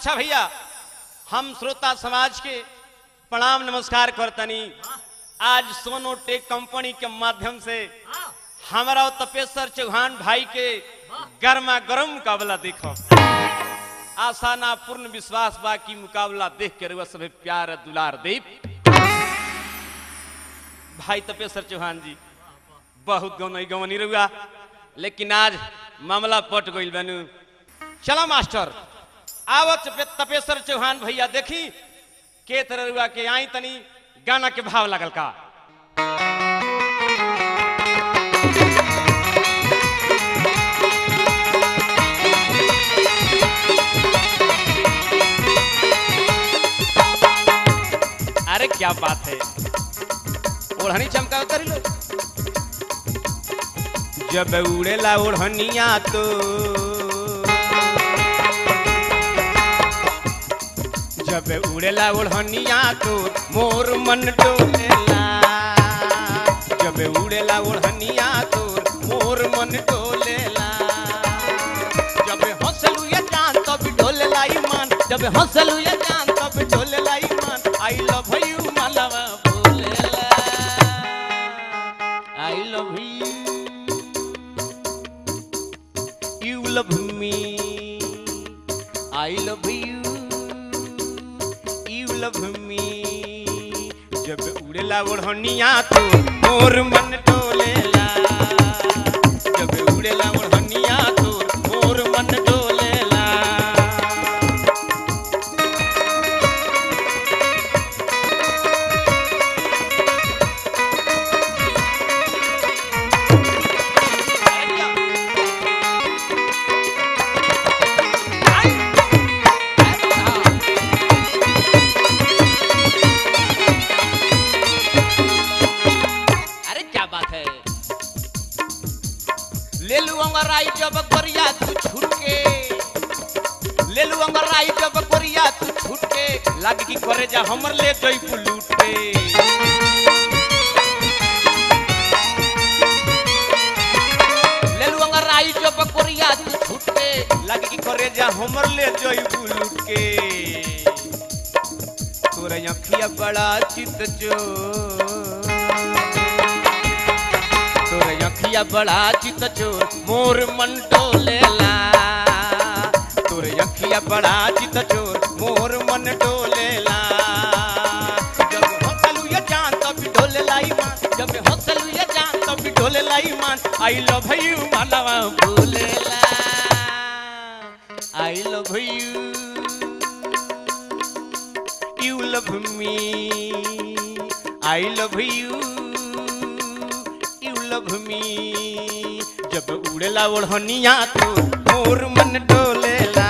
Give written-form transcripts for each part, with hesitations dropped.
अच्छा भैया हम श्रोता समाज के प्रणाम नमस्कार करतनी। आज सोनोटेक कंपनी के माध्यम से हमारा तपेश्वर चौहान भाई के गर्मा गर्म मुकाबला देखो। आशा ना पूर्ण विश्वास बाकी मुकाबला देख के रुआ सभी प्यार दुलार देव। भाई तपेश्वर चौहान जी बहुत गवनी रुआ, लेकिन आज मामला पट गई बनू। चला मास्टर आवत तपेश्वर चौहान भैया देखी के तरह रुआ के आई तनी गाना के भाव लगल का। अरे क्या बात है, ओढ़नी चमका उतर लो। जब उड़ेला ओढ़निया तो जब उड़ेला ओढ़निया तो मोर मन डोलेला। जब उड़ेला ओढ़निया तो मोर मन डोलेला। जब हंसलू ये जान तब डोलेला ईमान। जब हंसलू ये जान तब डोलेला ईमान। आई लव यू मालवा बोलेला I love you you love me I love you love me. जब उड़ेला ओढ़निया तो मोर मन डोलेला। जब उड़ेला ओढ़निया तो मोर मन डोलेला। ले लू अंगराई जब गोरिया तू छुटके। ले लू अंगराई जब गोरिया तू छुटके। लाग की करे जा हमर ले जई लूटे। ले लू अंगराई जब गोरिया तू छुटके। लाग की करे जा हमर ले जई लूटे। तोरा अखिया बड़ा चित जो तोरे अखिया बड़ा चित चोर मोर मन डोलेला। तोरे अखिया बड़ा चित चोर मोर मन डोलेला। जब हंसलू ये जान तब डोलेला ईमान। जब हंसलू ये जान तब डोलेला ईमान। आई लव यू मालवा बोलेला I love you you love me I love you love me. जब उड़ेला ओढ़निया तो मोर मन डोलेला।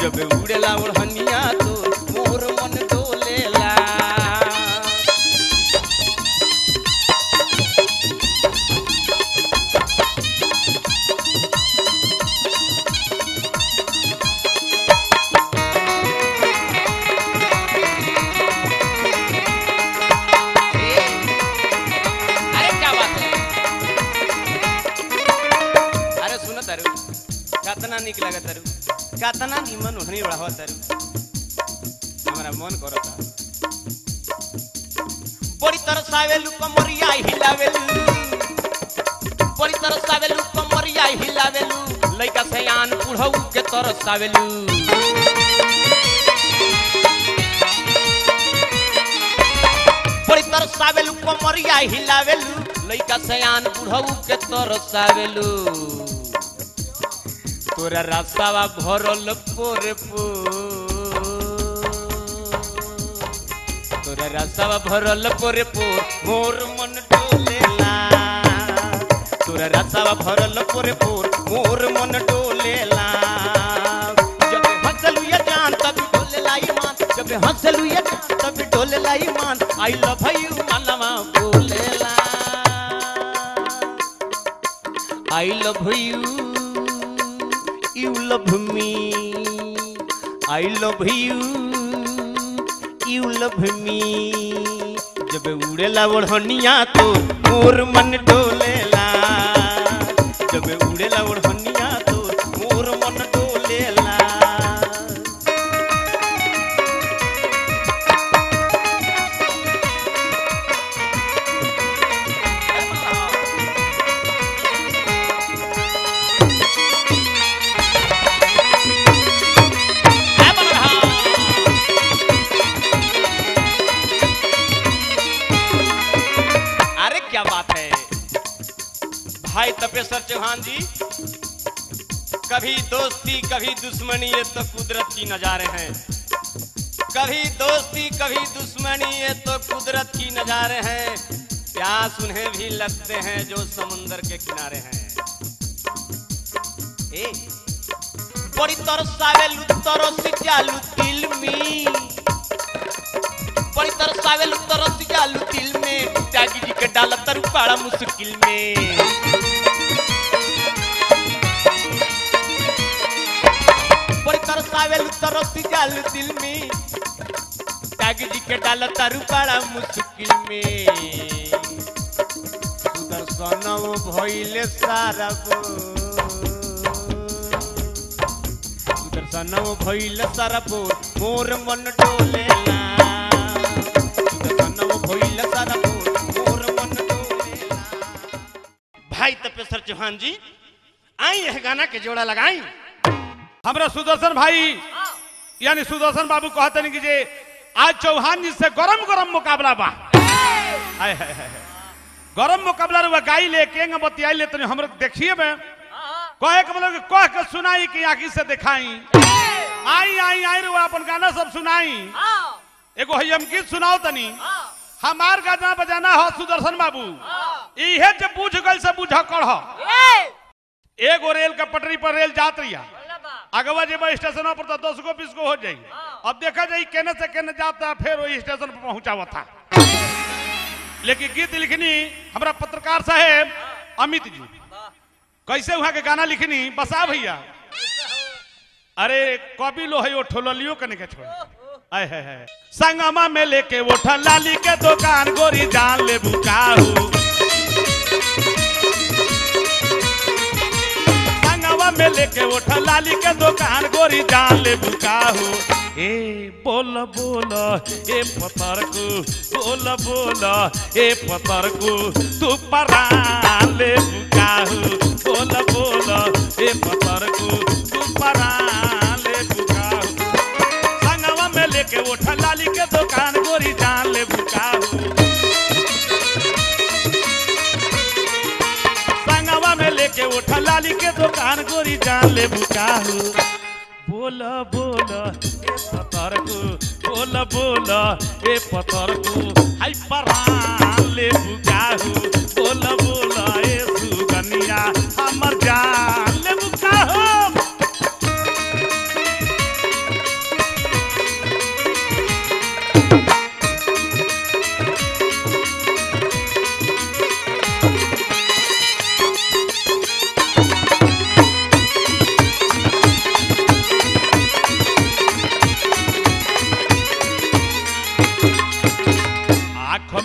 जब उड़ेला ओढ़निया तो मोर मन डोलेला। कतना निक लगा तारू, कतना निमन ओढ़नी उड़ावा तारू। हमारा मन करता बड़ी तरसावेलू कमरिया हिलावेलू। बड़ी तरसावेलू कमरिया हिलावेलू। लइका सयान बुढ़ऊ के तरसावेलू। बड़ी तरसावेलू कमरिया हिलावेलू। लइका सयान बुढ़ऊ के तरसावेलू। तोरा रास्तावा भरल पोरे पो। तोरा रास्तावा भरल पोरे पो मोर मन डोलेला। तोरा रास्तावा भरल पोरे पो मोर मन डोलेला। जब हंसलू ये जान तब डोलेला ईमान। जब हंसलू ये जान तब डोलेला ईमान। आई लव यू मालवा बोलेला I love you you love me I love you you love me। जब उड़ेला ओढ़निया तो मोर मन डोलेला। जब उड़ेला ओढ़निया तो मोर मन डोलेला। भाई तपेश्वर चौहान जी, कभी दोस्ती कभी दुश्मनी ये तो कुदरत की नजारे हैं। कभी दोस्ती कभी दुश्मनी ये तो कुदरत की नजारे हैं। प्यास उन्हें भी लगते हैं जो समुंदर के किनारे हैं। ए बड़ी तरसावेलु तरसी जालू दिल में, बड़ी तरसावेलु तरसी जालू दिल में, त्यागी जी के डाला तरु बड़ा मुश्किल में। बड़ी तरसावेलु तरसी जालू दिल में, त्यागी जी के डाला तरु बड़ा मुश्किल में। सुदर्शनव भइले सारा सनव भइल सरपो मोर मन डोलेला। सनव भइल सरपो मोर मन डोलेला। भाई तपेश्वर चौहान जी, आई यह गाना के जोड़ा लगाई। हमरा सुदर्शन भाई यानी सुदर्शन बाबू कहते नहीं कि जे आज चौहान जी से गरम गरम मुकाबला बा। हाय हाय हाय, गरम मुकाबला रे गाई ले के बतियाई ले तनी हमरे देखिए में कहे के मतलब कह के सुनाई कि आखी से दिखाई। आई आई आई रे अपन गाना सब सुनाई। एगो हम गीत सुनाओ तनी। हमार गाना बजाना हो सुदर्शन बाबू, इहे जब बुझ गल से बुझ कर हो। एगो रेल का पटरी पर रेल जात रही, अगवा जब स्टेशन पर तो 10 गो 20 गो हो जाई। अब देखा जाई केने से केने जाता फिर वही स्टेशन पर पहुंचावा था। लेकिन गीत लिखनी हमारा पत्रकार साहेब अमित जी, कैसे वहां के गाना लिखनी बसा भैया। अरे कभी लो है वो ठोलियो कने के छोड़। आय है संगमा में लेके वो ठलाली के दुकान गोरी जान ले बुकाहू। संगमा में लेके वो ठलाली के दुकान गोरी जान ले बुकाहू। ए बोल बोल ए पतर को, बोल बोल ए पतर को, तू परान ले बुकाहू। बोल बोल ए पतर को, तू परान ले बुकाहू। संगवा में लेके वो ठलाली के दुकान गोरी जान ले बुकाहू। संगवा में लेके वो ठलाली के दुकान गोरी जान ले बुकाहू। बोल बोल ए पतर को, बोल बोल ए पतर को, हाय परान ले बुकाहू। बोल बोल ए सुगनिया हमर जान ले बुकाहू।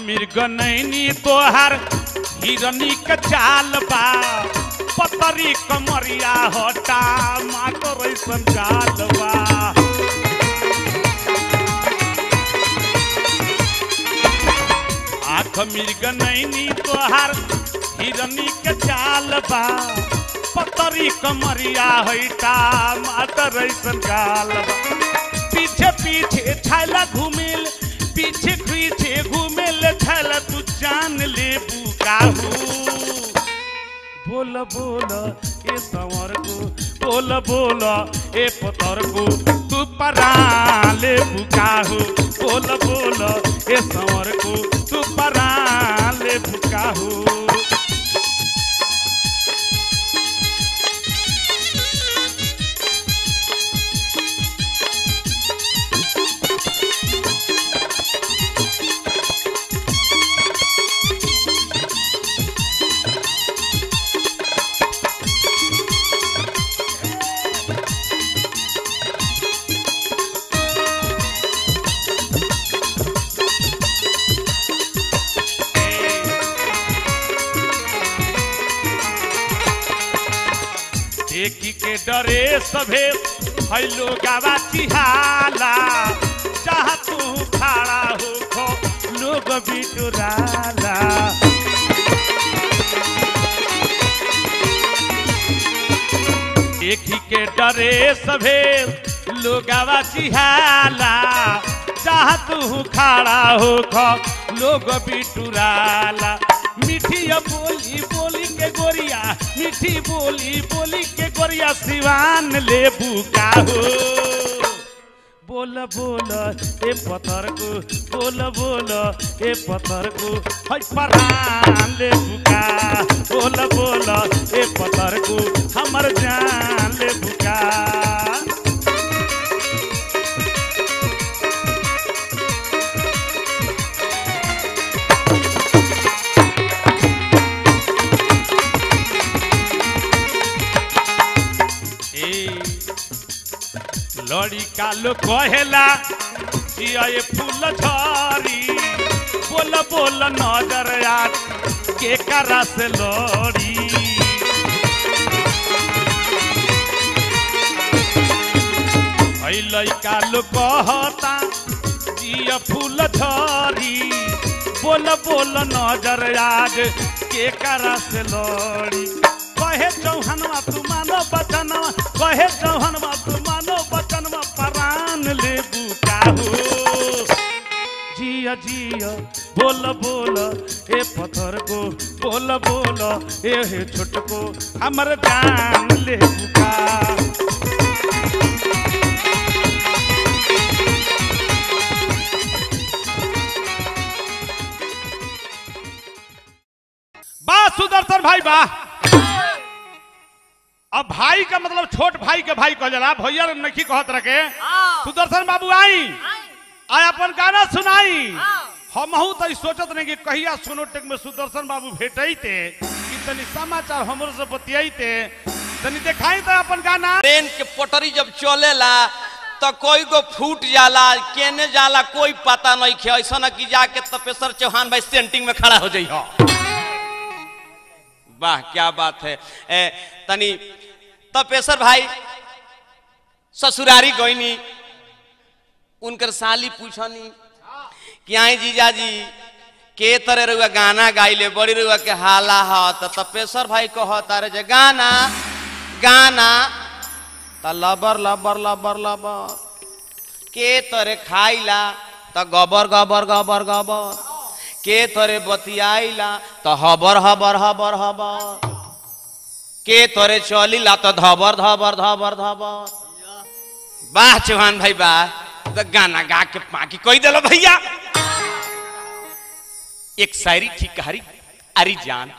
मिर्ग नैनी तोहार हिरनी का चाल बा, पतरी कमरिया हटा माकर ऐसन चाल बा। आँख मिर्ग नैनी तोहार हिरनी का चाल बा, पतरी कमरिया हटा माकर ऐसन चाल बा। पीछे पीछे छैला घूमिल, पीछे पीछे घूमे ले छैला, तू जान ले बुकाहू। बोल बोल ए संवर को, बोल बोल ए पतर को, तू परान ले बुकाहू। बोल बोल ए संवर को, तू परान ले बुकाहू। देखी के डरे सभे है लोगावा चिहाला, चाह तू खड़ा हो खो लोग बिटुराला। देखी के डरे सभे लोगावा चिहाला, चाह तू खड़ा हो खो लोग बिटुराला। मीठी बोली बोली के गोरिया मीठी बोली बोली के गोरिया सिवान ले बुका हो बोल बोल ए पत्थर को बोल बोल ए पत्थर को है परान ले बुका बोल बोल ए पत्थर को हमर जान ले बुका लड़िका लोग कहेला ये फूल झरी बोल बोल नजर यार के करा से लड़ी लड़का लोग कहता ये फूल झरी बोल बोल नजर यार के करा से लड़ी कहे चौहनवा तू मानो बचनवा कहे चौहनवा तू मानो बचनवा परान ले बुका हो जिया जिया बोल बोल ए पत्थर को बोल बोल ए छोट को हमर जान ले बुका बा सुदर्शन भाई बा अब भाई का मतलब छोट भाई के भाई कह जला भैया नहीं कहत रखे सुदर्शन बाबू आई आय अपन गाना सुनाई हम तो सोचत नहीं कि कहिया सोनोटेक में सुदर्शन बाबू भेटते कि तनी समाचार हमरो से बतियाते तनी देखाई तो अपन गाना ट्रेन के पटरी जब चलेला तो कोई को फूट जाला केने जाला कोई पता नहीं खे ऐसा न कि जाके तपेश्वर चौहान भाई सेंटिंग में खड़ा हो जाइ हो वाह क्या बात है तनी तपेश्वर भाई ससुरारी गईनी उनकर साली पूछनी कि आई जीजा जी के तरह रुआ गाना गाइले बड़ी रुआ के हाला हा तो तपेश्वर भाई कहता रे जे गाना गाना तो लबर लबर लबर लबर के तरह खाइला तो गबर गबर गबर गबर के तोरे बतियाइला तो हबर हबर हबर हबर के तोरे चलिला तो धबर धबर धबर धबर वाह चौहान भाई वाह तो गाना गा के पाकी कोई दिलो भैया एक शायरी ठीक कहारी अरी जान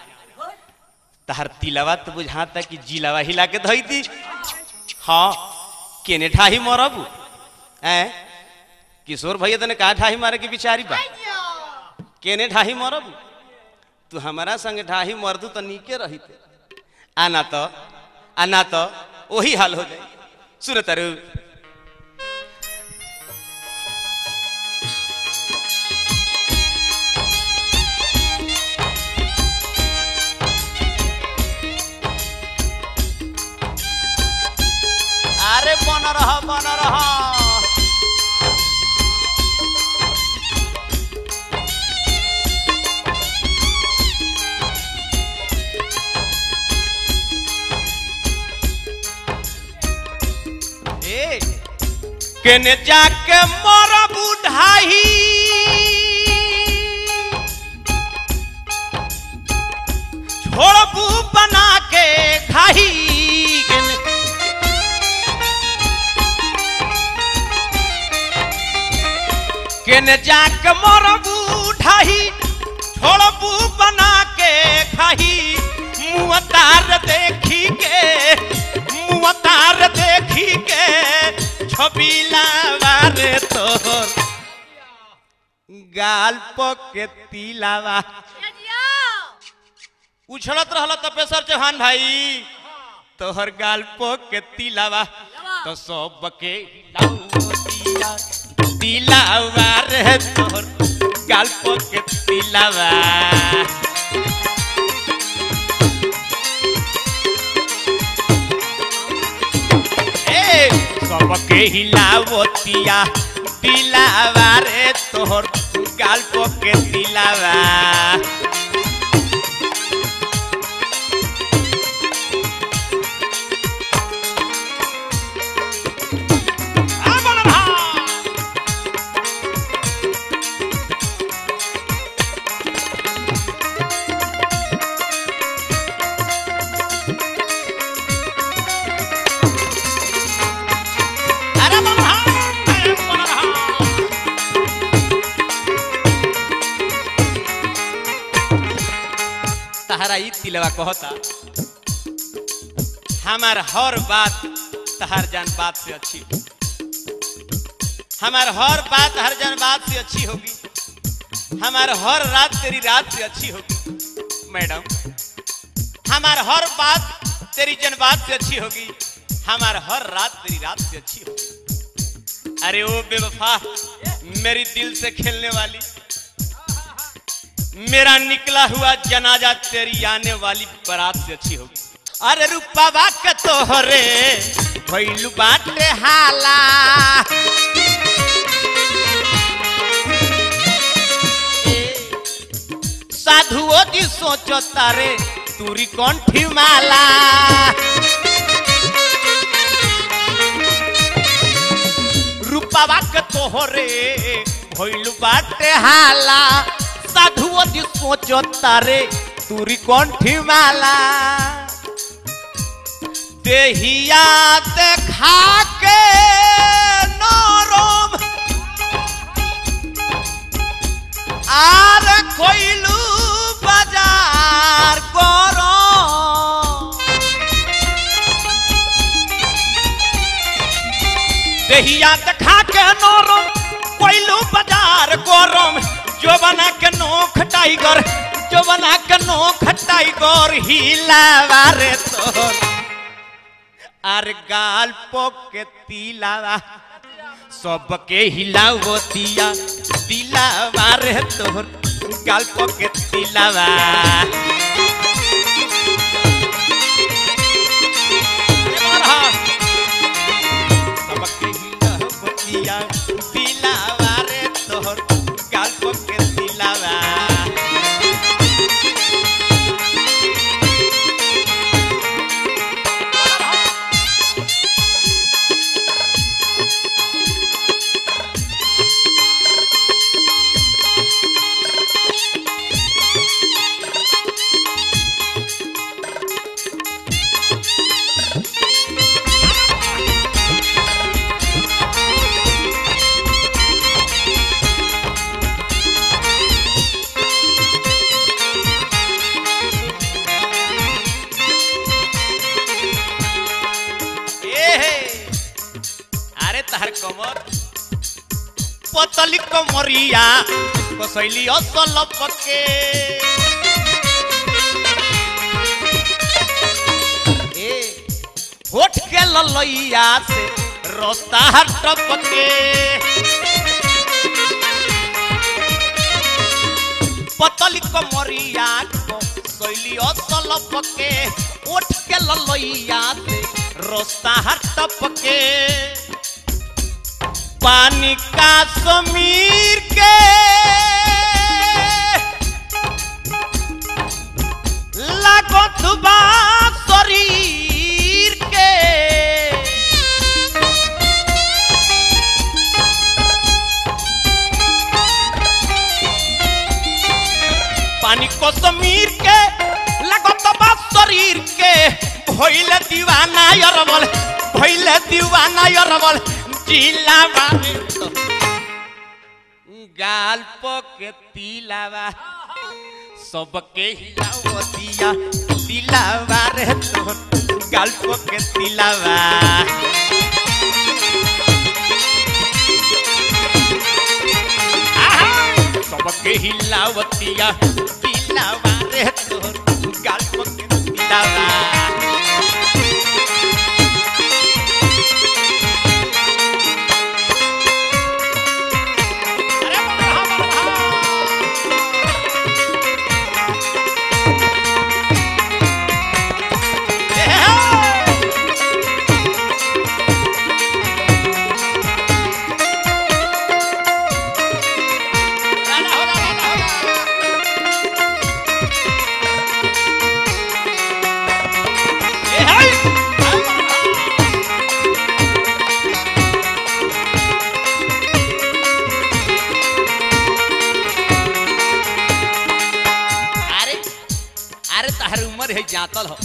तहर तिलवा तो बुझाता कि जिलावा हिला के धोई दी हाँ केने ठाही मरबू किशोर भैया तने कहा ठाही मारे की बिचारी बा केने ढाही मरब तू हमारा संग ढाही मरदू तो नीके रहीते आना तो वही हाल हो जाए सुन तरु अरे बन रहा बन रहा केने जाके मोरा बुढ़ाई छोड़बू बना के खाई केने जाके मोरा बुढ़ाई छोड़बू बना के खाई मुँह तार देखी के छबीला बारे तोहर गाल पके तिलावा उछलत रहल तपेश्वर चौहान भाई तोहर गाल पके तिलावा तो सबके तिलावा रे तोहर गाल पके तिलावा सबके हिलावतिया दिलावा रे तोहर गाल पके दिलावा तहरा ई तिलवा कहता हमार हर बात तहर जान बात से अच्छी, हमार हर बात हर जान बात से अच्छी होगी, हमार हर रात तेरी रात से अच्छी होगी मैडम, हमार हर बात तेरी जन बात से अच्छी होगी, हमार हर रात तेरी रात से अच्छी होगी। अरे ओ बेवफा मेरी दिल से खेलने वाली, मेरा निकला हुआ जनाजा तेरी आने वाली बारात से अच्छी होगी। अरे रूपा के तोहरे भइलु बाटे हाला, साधुओ जी सोचो तारे तूरी कंठी माला, रूपा के तोहरे भइलु बाटे हाला, साधुओ जी सोचो तारे तूरी कंठी माला। देहिया देखा के नरम आर कोइलू बाजार गरम, देहिया देखा के नरम कोइलू बाजार गरम, जो बना के नोख टाइगर, जो बना के नोख टाइगर हिलावा रे तोर आर गाल पोके तिलावा सबके हिलावो दिया दिलावा रे तोर गाल पोके तिलावा। सबके हिलावो दिया दिलावा रे तोर गाल पोके तिलावा। कमर पतली कमरिया कसैली असल पके, होठ के ललैया से रोस्ता हर टपके, पतली कमरिया कसैली असल पके, होठ के ललैया से रोस्ता हर टपके। पानी का समीर के लागत बा शरीर के, पानी को समीर के लागत बा शरीर के, भइले दीवाना यरवल, भइले दीवाना यरवल जिलावा गाल पोके तिलावा सबके हिलावो दिया दिलावा रे तोर गाल पोके तिलावा। सबके हिलावो दिया दिलावा रे तोर गाल पोके तिलावा। है जातल हो,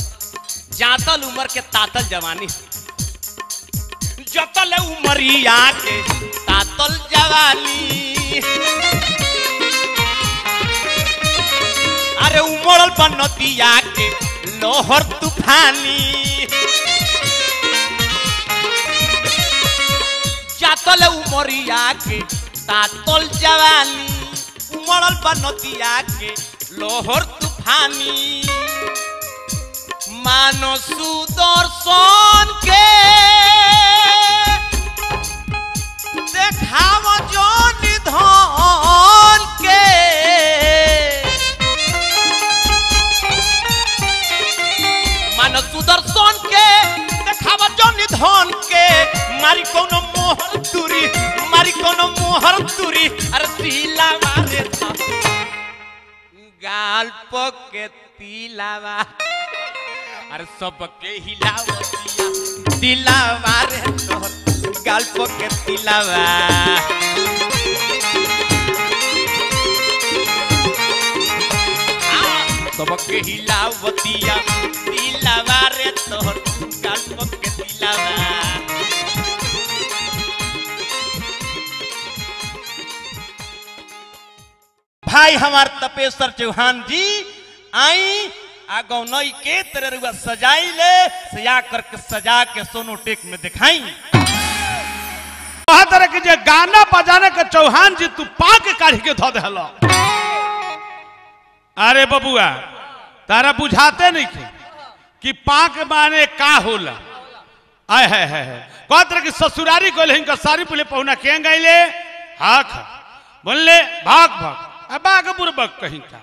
जातल उम्र के तातल जवानी, जतल उमरिया के तातल जवानी। अरे उमड़ल बा नदिया के लोहर तूफानी जातल उमरिया के तातल जवानी उमड़ल बा नदिया के लोहर तूफानी मानो सुदर्शन के देखाव जो निधन के मानो सुदर्शन के देखाव जो निधन के मारी कोनो मोहर तुरी अरे तिला मारे गाल पके तिलावा अरे सबके हिलावतिया दिलावा रे तोहर गाल पके तिलावा सबके हिलावतिया दिलावा रे तोहर गाल पके तिलावा भाई हमार तपेश्वर चौहान जी आई आगो नई के तरह रुआ सजाई ले सजा करके सजा के सोनोटेक में दिखाई तरह के जे गाना बजाने के चौहान जी तू पाक काढ़ी के धो देहलो अरे बबुआ तारा बुझाते नहीं थे कि पाक माने का होला आय है कह तरह की ससुरारी को इनका सारी पुले पहुना के गईले हाक बोलले भाग बाग बुरबक कहीं था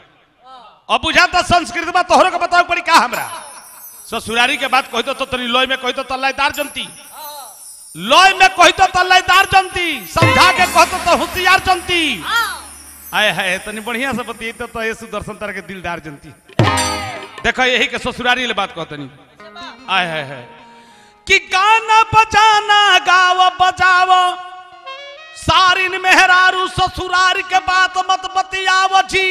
और बुझाता संस्कृत में तोहरों का बताओ पड़ी का हमरा ससुरारी के बात कही तो तनी लोई में कही तो तल्लादार जनती लोई में कही तो तल्लादार जनती समझा के कहतो तो होशियार जनती आए है तनी बढ़िया से बतिए तो ये सुदर्शन तरह के दिलदार जनती देखो यही के ससुरारी ले बात कहतनी आए है कि गाना बजाना गाव बजाओ सारिन मेहरारू ससुरार के बात मत बतियाव जी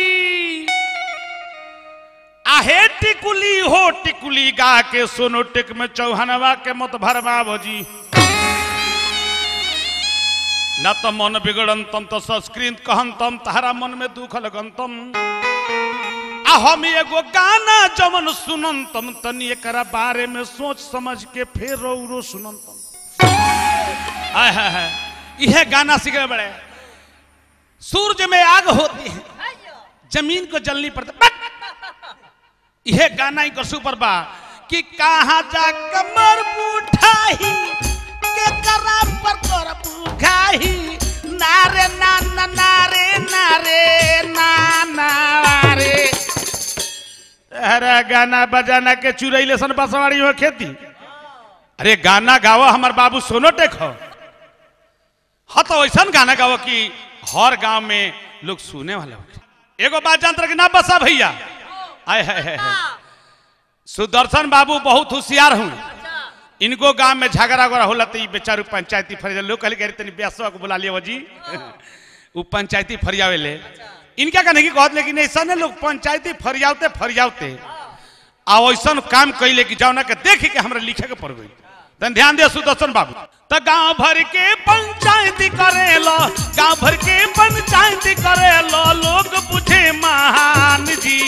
आहे टिकुली हो टिकुली गा के सोनोटेक में चौहानवा के मत भरमाव जी न तो मन बिगड़ंतम तो संस्कृत कहंतम तारा मन में दुख लगंतम आ हम एगो गाना जवन सुनंतम तनी एकरा बारे में सोच समझ के फिर रो सुनंतम आय है यह गाना सीखे बड़े सूरज में आग होती है जमीन को जलनी पड़ती यह गाना ही कर सुपर बा कि कहाँ जा कमर उठाही के करा पर कर बुखाही नारे नाना नारे नारे नाना रे अरे गाना बजाना के चुरैले सन बसवाड़ी हो खेती अरे गाना गावा हमार बाबू सोनोटेक हो हाँ तो ऐसा गाना गाओ कि हर गांव में लोग सुने वाले एगो बात जानते कि ना बसा भैया आए है सुदर्शन बाबू बहुत होशियार हूँ इनको गांव में झगड़ा वगड़ा होला तो बेचारू पंचायती फरिया लोग कहले तनी बेसवा को बुला लिया जी वो पंचायती फरियावे ले इनका कहने की कहत लेकिन ऐसा ने लोग पंचायती फरियावते आ ऐसा काम कैले कि जाओ ना के देख के हमरा लिखे के पड़ गई तन ध्यान दे सुदर्शन बाबू तो गांव भर के पंचायती करेलो गांव भर के पंचायती करेलो लोग बुझे महान जी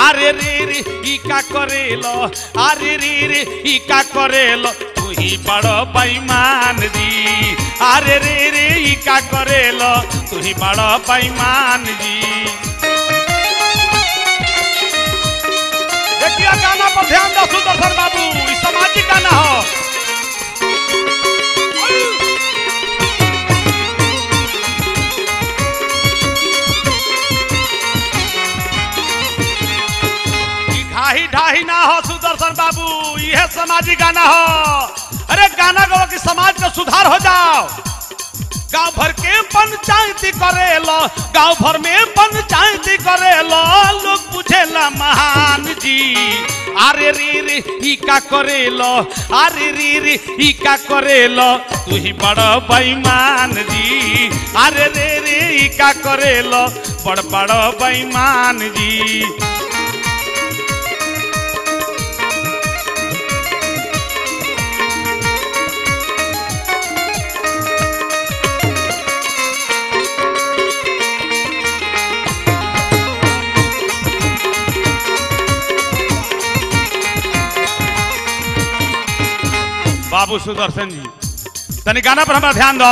अरे रे ई का करेलो अरे रे ई का करेलो तू ही बड़ो बेईमान जी अरे रे ई का करेलो तू ही बड़ो बेईमान जी देखिए गाना पर ध्यान दो सुदर्शन बाबू ई सामाजिक गाना हो ढाही ना हो सुदर्शन बाबू यह समाजी गाना हो अरे गाना गाओ कि समाज का सुधार हो जाओ गांव भर के पंचायती करेलो गांव भर में पंचायती करेलो लोग बुझेला महान जी अरे रे ई का करेलो अरे रे ई का करेलो तू ही बड़ा बेईमान जी अरे रे ई का करेलो बड़ बड़ा बेईमान जी बाबू सुदर्शन जी तनी गाना पर हमारा ध्यान दो।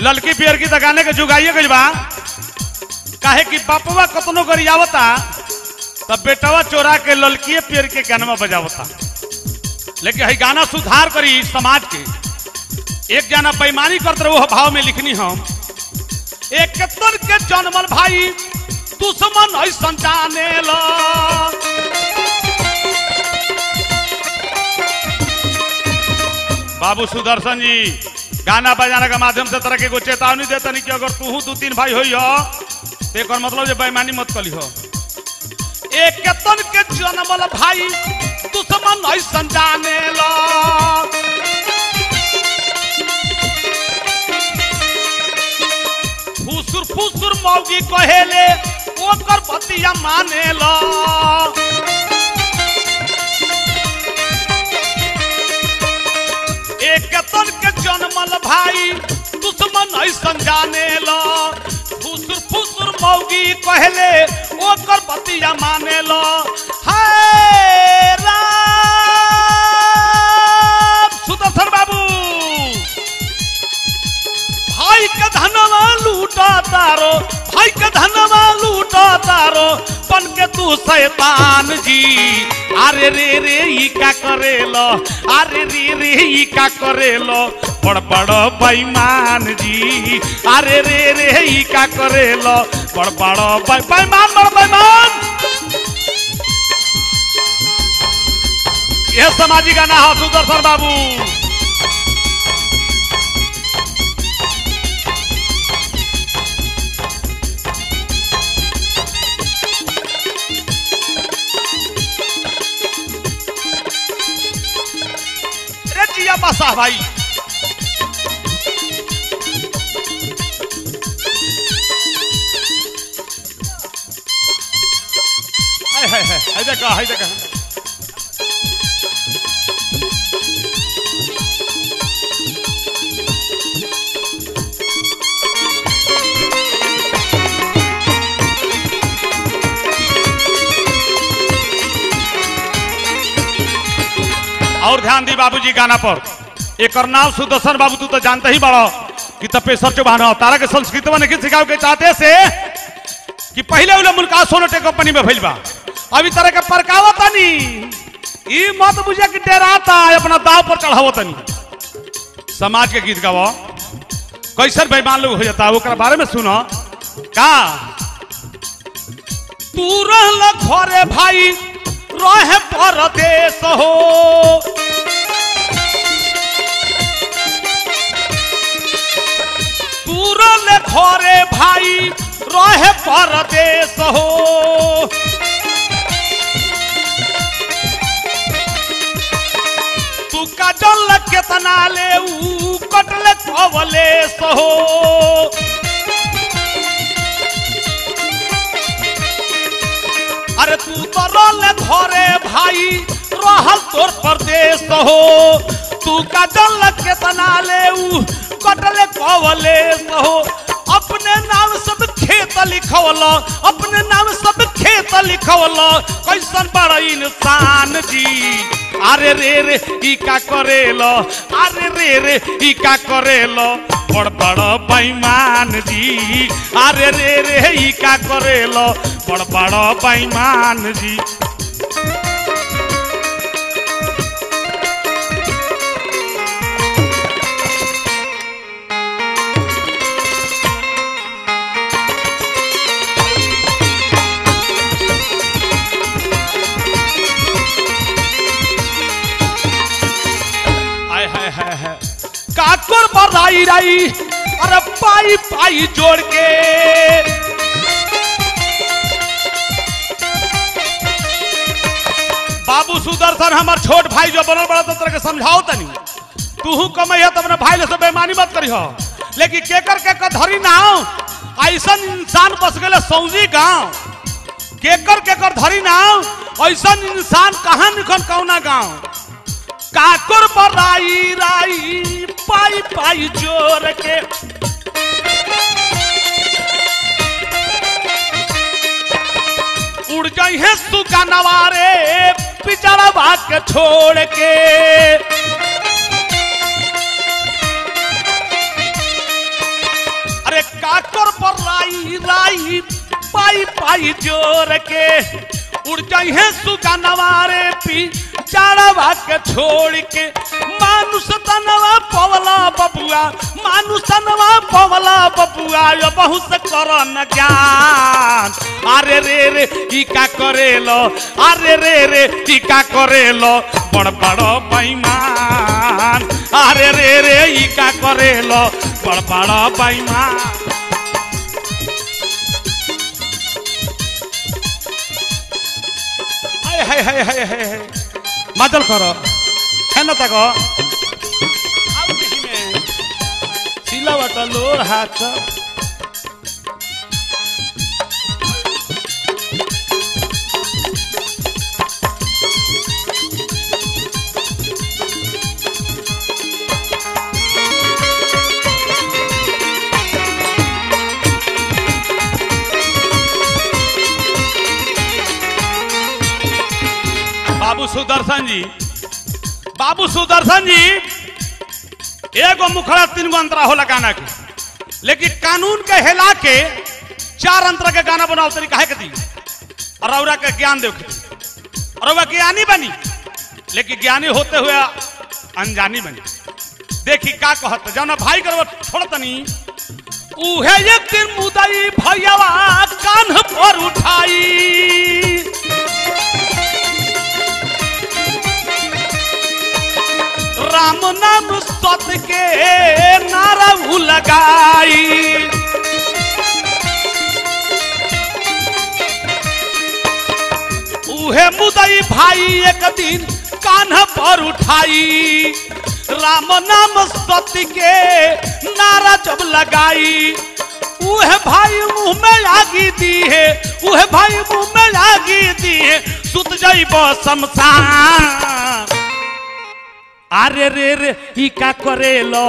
ललकी पियर की तो गाने के जुगाइए गई बा काहे कि बापवा कतनो गरियावता तब बेटवा चोरा के ललकी पियर के गाना बजावता। लेकिन है गाना सुधार करी समाज के। एक जना बेईमानी करते रहे वो भाव में लिखनी हम एक केतन के जन्मल भाई दुश्मन ऐसा जाने ला बाबू सुदर्शन जी गाना बजाने के माध्यम से तरह के को चेतावनी देता नहीं कि अगर तू 2-3 भाई हो तो एक मतलब जो बेईमानी मत कली हो। एक केतन के जन्मल भाई दुश्मन ऐसा जाने ला फुसुर फुसुर मौगी कहेले ओकर बतिया माने ला एक केतन के जन्मल भाई दुश्मन ऐसा जाने ला फुसुर फुसुर मौगी कहले ओकर बतिया माने ला। हाय राम सुदर्शन बाबू भाई के धनवा लूटा तारो भाई के धनवा लूटा तारो बन के तू शैतान जी। अरे रे रे ई का करेलो अरे रे रे ई का करेलो बड़ बड़ बेईमान जी। अरे रे रे ई का करेलो बड़ बड़ बेईमान बड़ बेईमान। यह सामाजिक गाना है सुदर्शन बाबू। बसा भाई है देखा है देखा और ध्यान दी बाबूजी गाना पर। एक नाम सुदर्शन बाबू तू तो जानते ही बड़ो कि तपेश्वर चौहान तारा के संस्कृत में नहीं सिखाओ के चाहते से कि पहले वाले मुल्का सोनोटे कंपनी में भइल बा अभी तरह के परकावत नहीं ई मत बुझे कि डराता अपना दाव पर चढ़ावत नहीं। समाज के गीत गावो कैसे बेईमान लोग हो जाता ओकरा बारे में सुनो का तू रहल घरे भाई रहे परदेश हो तुरल घरे भाई रहे परदेश हो तू का जल केतना ले कटले कवलेश हो अरे तू तो रोल घरे भाई रहल तोर परदेश हो तू का जल केतना ले कटले कवलेश हो अपने नाम सब खेत लिखवल अपने नाम सब खेत लिखवल कैसन बड़ा इंसान जी। अरे रे रे ई का करेलो अरे रे रे ई का करेलो बड़ बड़ बेईमान जी। अरे रे रे ई का करेलो बड़ बड़ बेईमान जी। काकर बराई राई अरे पाई पाई जोड़ के बाबू सुदर्शन हमार छोट भाई जो बनल बड़ा तरह के समझाओ तनी तू कमैया तो अपने भाई से बेईमानी मत करी हो लेकिन केकर केकर धरी ना ऐसा इंसान बस गए सौजी गांव केकर केकर धरी ना ऐसा इंसान कहाँ निखन कौना गांव काकर बराई राई पाई पाई जोर के उड़ जाई है सुगा नवारे पिचड़ा भाग के छोड़ के पर राई राई पाई पाई जोर के उड़ जाइए सुगनवारे पी चाड़वा के छोड़ के मानुष तनवा पवला बबुआ मानुष तनवा पवला बबुआ यो बहुत कर न ज्ञान अरे रे रे ई का करेलो अरे रे रे ई का करेलो बड़ बड़ बेईमान अरे रे रे ई का करेलो बड़ बड़ बेईमान हाय हाय हाय हाय मदल करो है ना तको सिलावट लोर हाथ बाबू सुदर्शन जी एगो मुखड़ा 3 गो अंतरा होला गाना के लेकिन कानून के हिला के 4 अंतरा के गाना बनाओ तरीका है कदी और औरा के ज्ञान दे और वह ज्ञानी बनी लेकिन ज्ञानी होते हुए अनजानी बनी देखी का कहत जौना भाई कर छोड़तनी उहे एक दिन मुदई भैयावा कान पर उठाई राम नाम सत के नारा लगाई उहे मुदई भाई एक दिन कान पर उठाई राम नाम सत के नारा जब लगाई उहे भाई मुंह में लागी दी है उहे भाई मुंह में लागी दी है सुत जाइब शमशान अरे रे रे ई का करेलो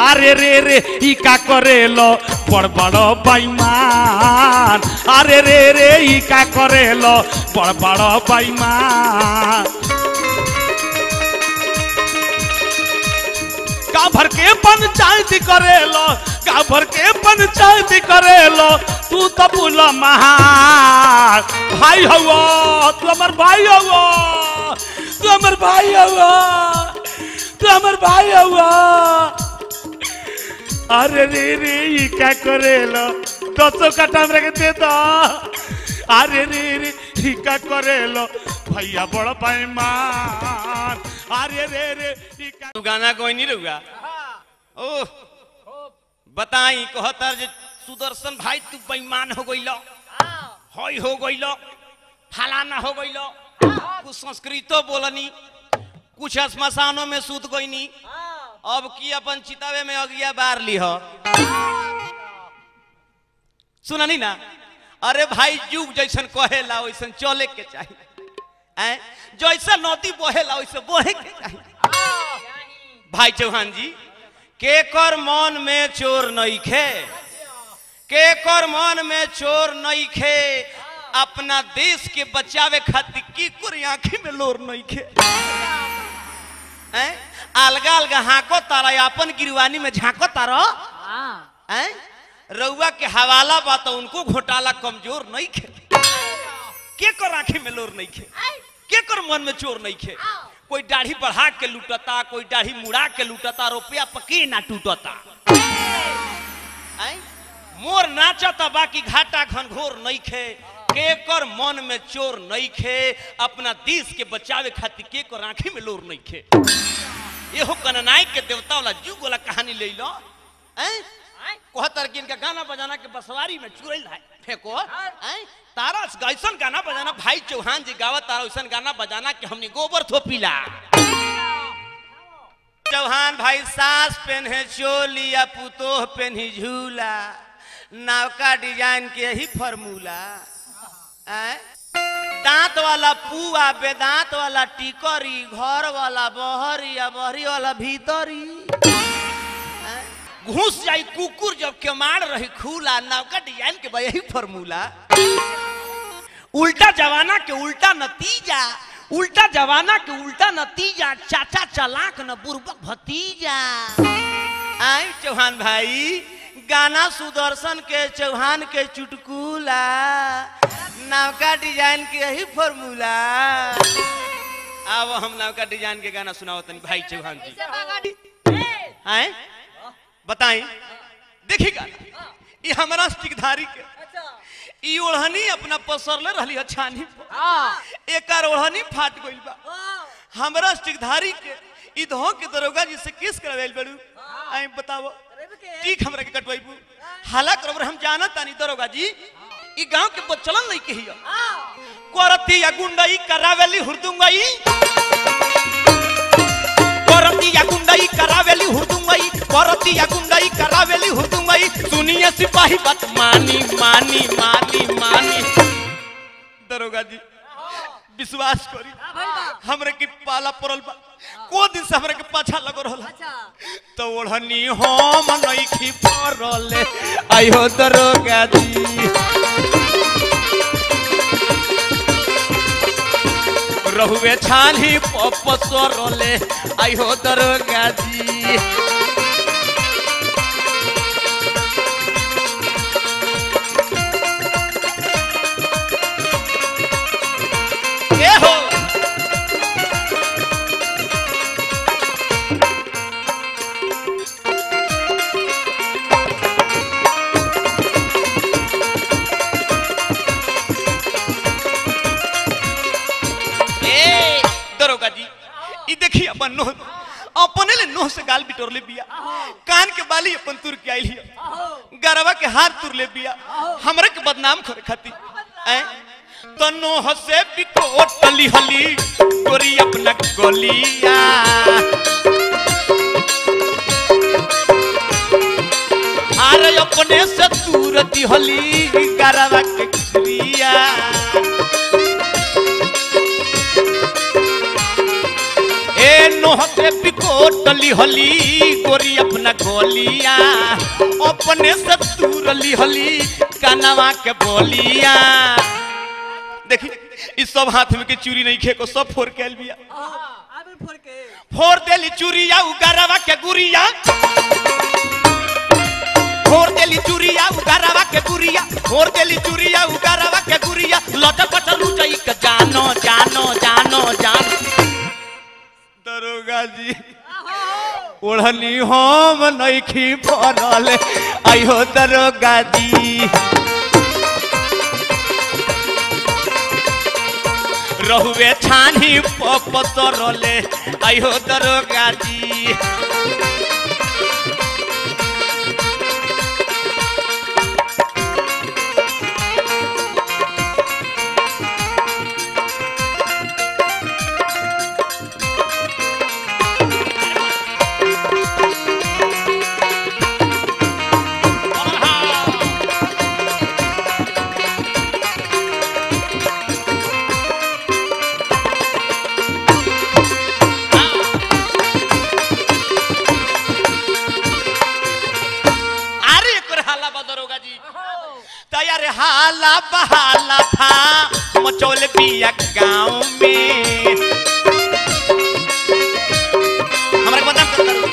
अरे रे रे ई का करेलो बड़ बड़ बेईमान अरे रे रे ई का करेलो बड़ बड़ बेईमान का भर के पंचायत करेलो का भर के पंचायत करेलो तू तो बोला महान भाई हुआ तू हमार भाई हुआ तू हमार भाई हुआ तू हमार भाई हुआ अरे रे रे ये क्या करेलो 200 कट्ठा हमरा के दे दो अरे रे रे ये क्या करेलो भैया बड़ा बेईमान अरे रे रे ये क्या गाना कोई नहीं रुआ ओ बताई कहतर जे सुदर्शन भाई तू बेईमान हो गइलो होई हो गइलो फलाना हो गइलो कुछ संस्कृतो बोलनी कुछ श्मशानों में सूत गईनी अब की अपन चितावे में अगिया बार ली हो सुना नहीं ना अरे भाई जुग जैसन कहेला वैसन चले के चाहिए जैसे नदी बहेला वैसे बहे के चाहिए भाई चौहान जी केकर मन में चोर नहीं खे केकर मन में चोर नहीं खे अपना देश के बचावे खातिर की कुर आंखी में लोर नहीं खे अलगा अलगा हाको तारा अपन गिरवानी में झांको तारा रउआ के हवाला बात उनको घोटाला कमजोर नहीं खे के कर आंखी में लोर नहीं खे के कर मन में चोर नहीं खे कोई दाढ़ी बढ़ा के लूटता कोई दाढ़ी मुड़ा के लूटता रुपया पके ना टूटता मोर नाचता बाकी घाटा घनघोर नहीं खे के कर मन में चोर नहीं खे अपना देश के बचावे खातिर के कर आंखी में लोर नहीं खे ये कननायक के देवता वाला जुग वाला कहानी ले लो कहतर कि इनका गाना बजाना के बसवारी में चुरैल है फेंको तारा ऐसन गाना बजाना भाई चौहान जी गावा तारा ऐसन गाना बजाना कि हमने गोबर थोपीला चौहान भाई सास पहने चोली या पुतोह पहनी झूला नौका डिजाइन के ही फॉर्मूला दांत वाला पुआ बेदांत वाला टिकरी घर वाला बहरी या बहरी वाला भीतरी घुस जाई कुकुर जब केमाड़ रही खुला नौका डिजाइन के यही फॉर्मूला उल्टा जमाना के उल्टा नतीजा उल्टा जमाना के उल्टा नतीजा चाचा चलाक न बुर्बक भतीजा आई चौहान भाई गाना सुदर्शन के चौहान के चुटकुला नवका डिजाइन के यही फॉर्मूला। अब हम नवका डिजाइन के गाना सुनाओ तनी भाई चौहान जी हैं बताई। देखी गाना ये हमारा स्टिकधारी के ई ओढ़नी अपना पसरले रहली छानी एक ओढ़नी फाट गइल बा। हमरा स्टिकधारी के ई धो के दरोगा जी से केस करवाइल बड़ू। आई बताओ ठीक हमरा के कटवाइबू हाला करब हम जानत तानी दरोगा जी ई गांव के बचलन नहीं कहियो कोरती या गुंडई करावेली हुरदुंगई कोरती या गुंडई करावेली हुरदुंगई कोरती या गुंडई करावेली हुरदुंगई सुनिए सिपाही बात मानी मानी मानी मानी। दरोगा जी विश्वास करी हमरे के पाला पड़ल बा को दिन से हमरे के पाछा लगो रहल तो ओढ़नी हम नइखी पड़ले आयो दरोगा जी। रहुए छानी पपसरले आयो दरोगा जी। ए हो दरोगा जी ई देखी अपन नोह अपने ले नोह से गाल बिटोर ले बिया कान के बाली अपन तुर के आइल गरवा के हाथ तुर ले बिया हमरे के बदनाम करे खाती हैं तो नोह से बिकोट तली हली गोरी अपना गोलिया अरे अपने से तुर दी हली गरवा के गोलिया। नोहते बिकोटली हली गोरी अपना गोलिया अपने से तुरली हली कानवा के बोलिया। देखी इस सब हाथ में के चूरी नहीं खे को सब फोड़ के बिया फोड़ देली चूरिया उगारवा के गुरिया फोड़ देली चूरिया उगारवा के गुरिया फोड़ देली चूरिया उगारवा के गुरिया लटक पटल उठई के जानो जानो जानो जानो। दरोगा जी ओढ़नी हम नइखी पड़ले आयो दरोगा जी। रहुए छानी पपसरले आयो दरोगा जी। हाला बहाला था मचौल बिया गाँव में हमारे बदनाम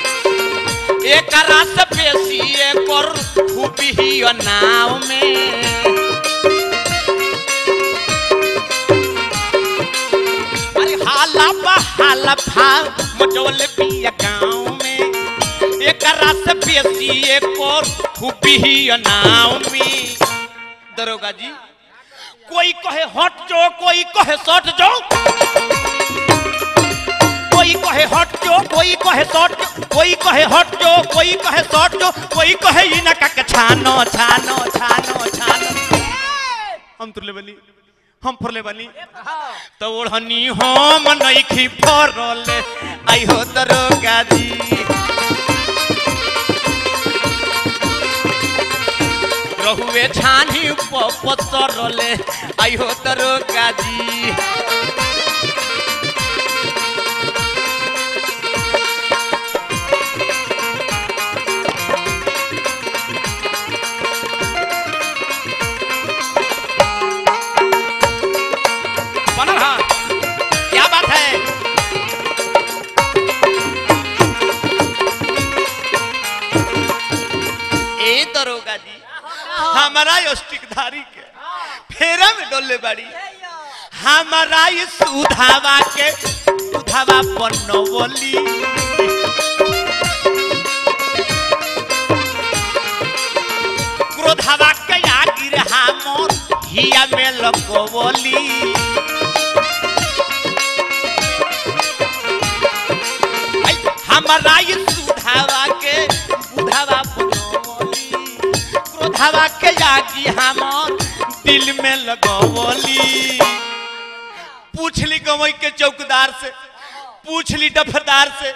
एक रात बेसी एक और खूबी ही नाव में अरे हाला बहाला था मचौल बिया गाँव में एक रात बेसी एक और खूबी ही नाव में। दरोगा जी कोई कहे हट जो कोई कहे सट जो कोई कहे हट जो कोई कहे सट जो कोई कहे हट जो कोई कहे सट जो कोई कहे इना का छानो छानो छानो छानो। हम तुरले बनी हम फरले बनी तो ओढ़नी हम नइखी फरले आई हो दरोगा जी। रहुए छानी पपसरले आई हो दरोगा जी। क्या बात है ए दरोगा हमारा स्टिकधारी के फेरा में डोले बाड़ी हमारा ये सुधावा के सुधावा बनवली क्रोधावा के आगिर हमर हिया में लगवली हमारा ये सुधावा के बुधावा बनवली क्रोधावा के आगी हमर दिल में लगवली पूछली गवई के चौकीदार से पूछली डफरदार से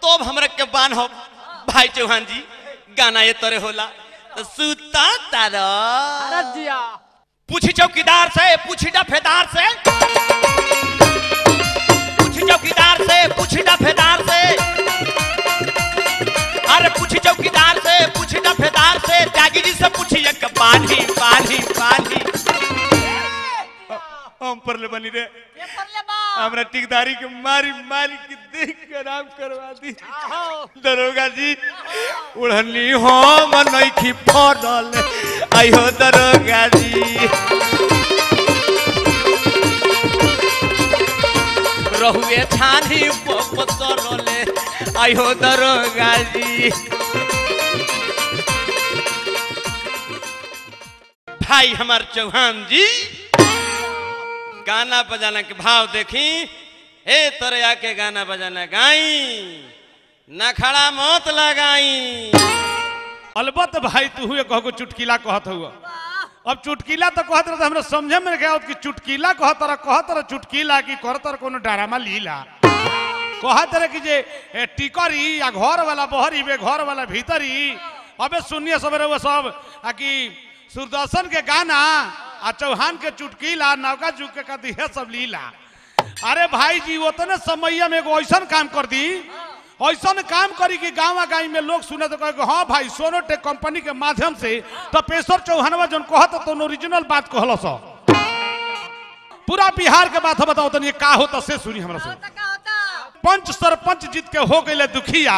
तो हमरा के बान हो भाई चौहान जी गाना ये तोरे होला तो सुता तारा पूछी चौकीदार से पूछी डफेदार से पूछी चौकीदार से पूछी डफेदार से अरे पूछी चौकीदार से पूछी डफेदार से त्यागी जी से पूछी एक पानी पानी पानी हम पर ले बनी रे हमरा टिकदारी के मारी मारी के देख के आराम करवा दी दरोगा जी उड़नी हो मनई की फड़ल आई हो दरोगा जी रहुए छानी पसरले आई हो दरोगा जी भाई हमार चौहान जी गाना बजाना के भाव देखी ए तोरे आके गाना बजाना गाई ना खड़ा मत लगाई अलबत भाई तू हुए कहो चुटकीला कहत हुआ अब चुटकीला तो कहत रहे हमरा समझे में नहीं कि चुटकीला कहत रहे चुटकीला कि करत रहे कोनो ड्रामा लीला कहत रहे कि जे टिकरी या घर वाला बहरी बे घर वाला भीतरी अबे सुनिए सबरे वो सब कि सुदर्शन के गाना आ चौहान के चुटकीला नौका जुग के कदी है सब लीला अरे भाई जी वो तो ने समय में एगो ऐसा काम कर दी ऐसा काम करी कि गाँव गाँव में लोग सुने तो कहे हाँ भाई सोनोटेक कंपनी के माध्यम से तो पेशर चौहानवा जो कहत तो ओरिजिनल बात कहल सो पूरा बिहार के बात बताओ तो ये का होता से सुनी हमरा से पंच सरपंच जीत के हो गए दुखिया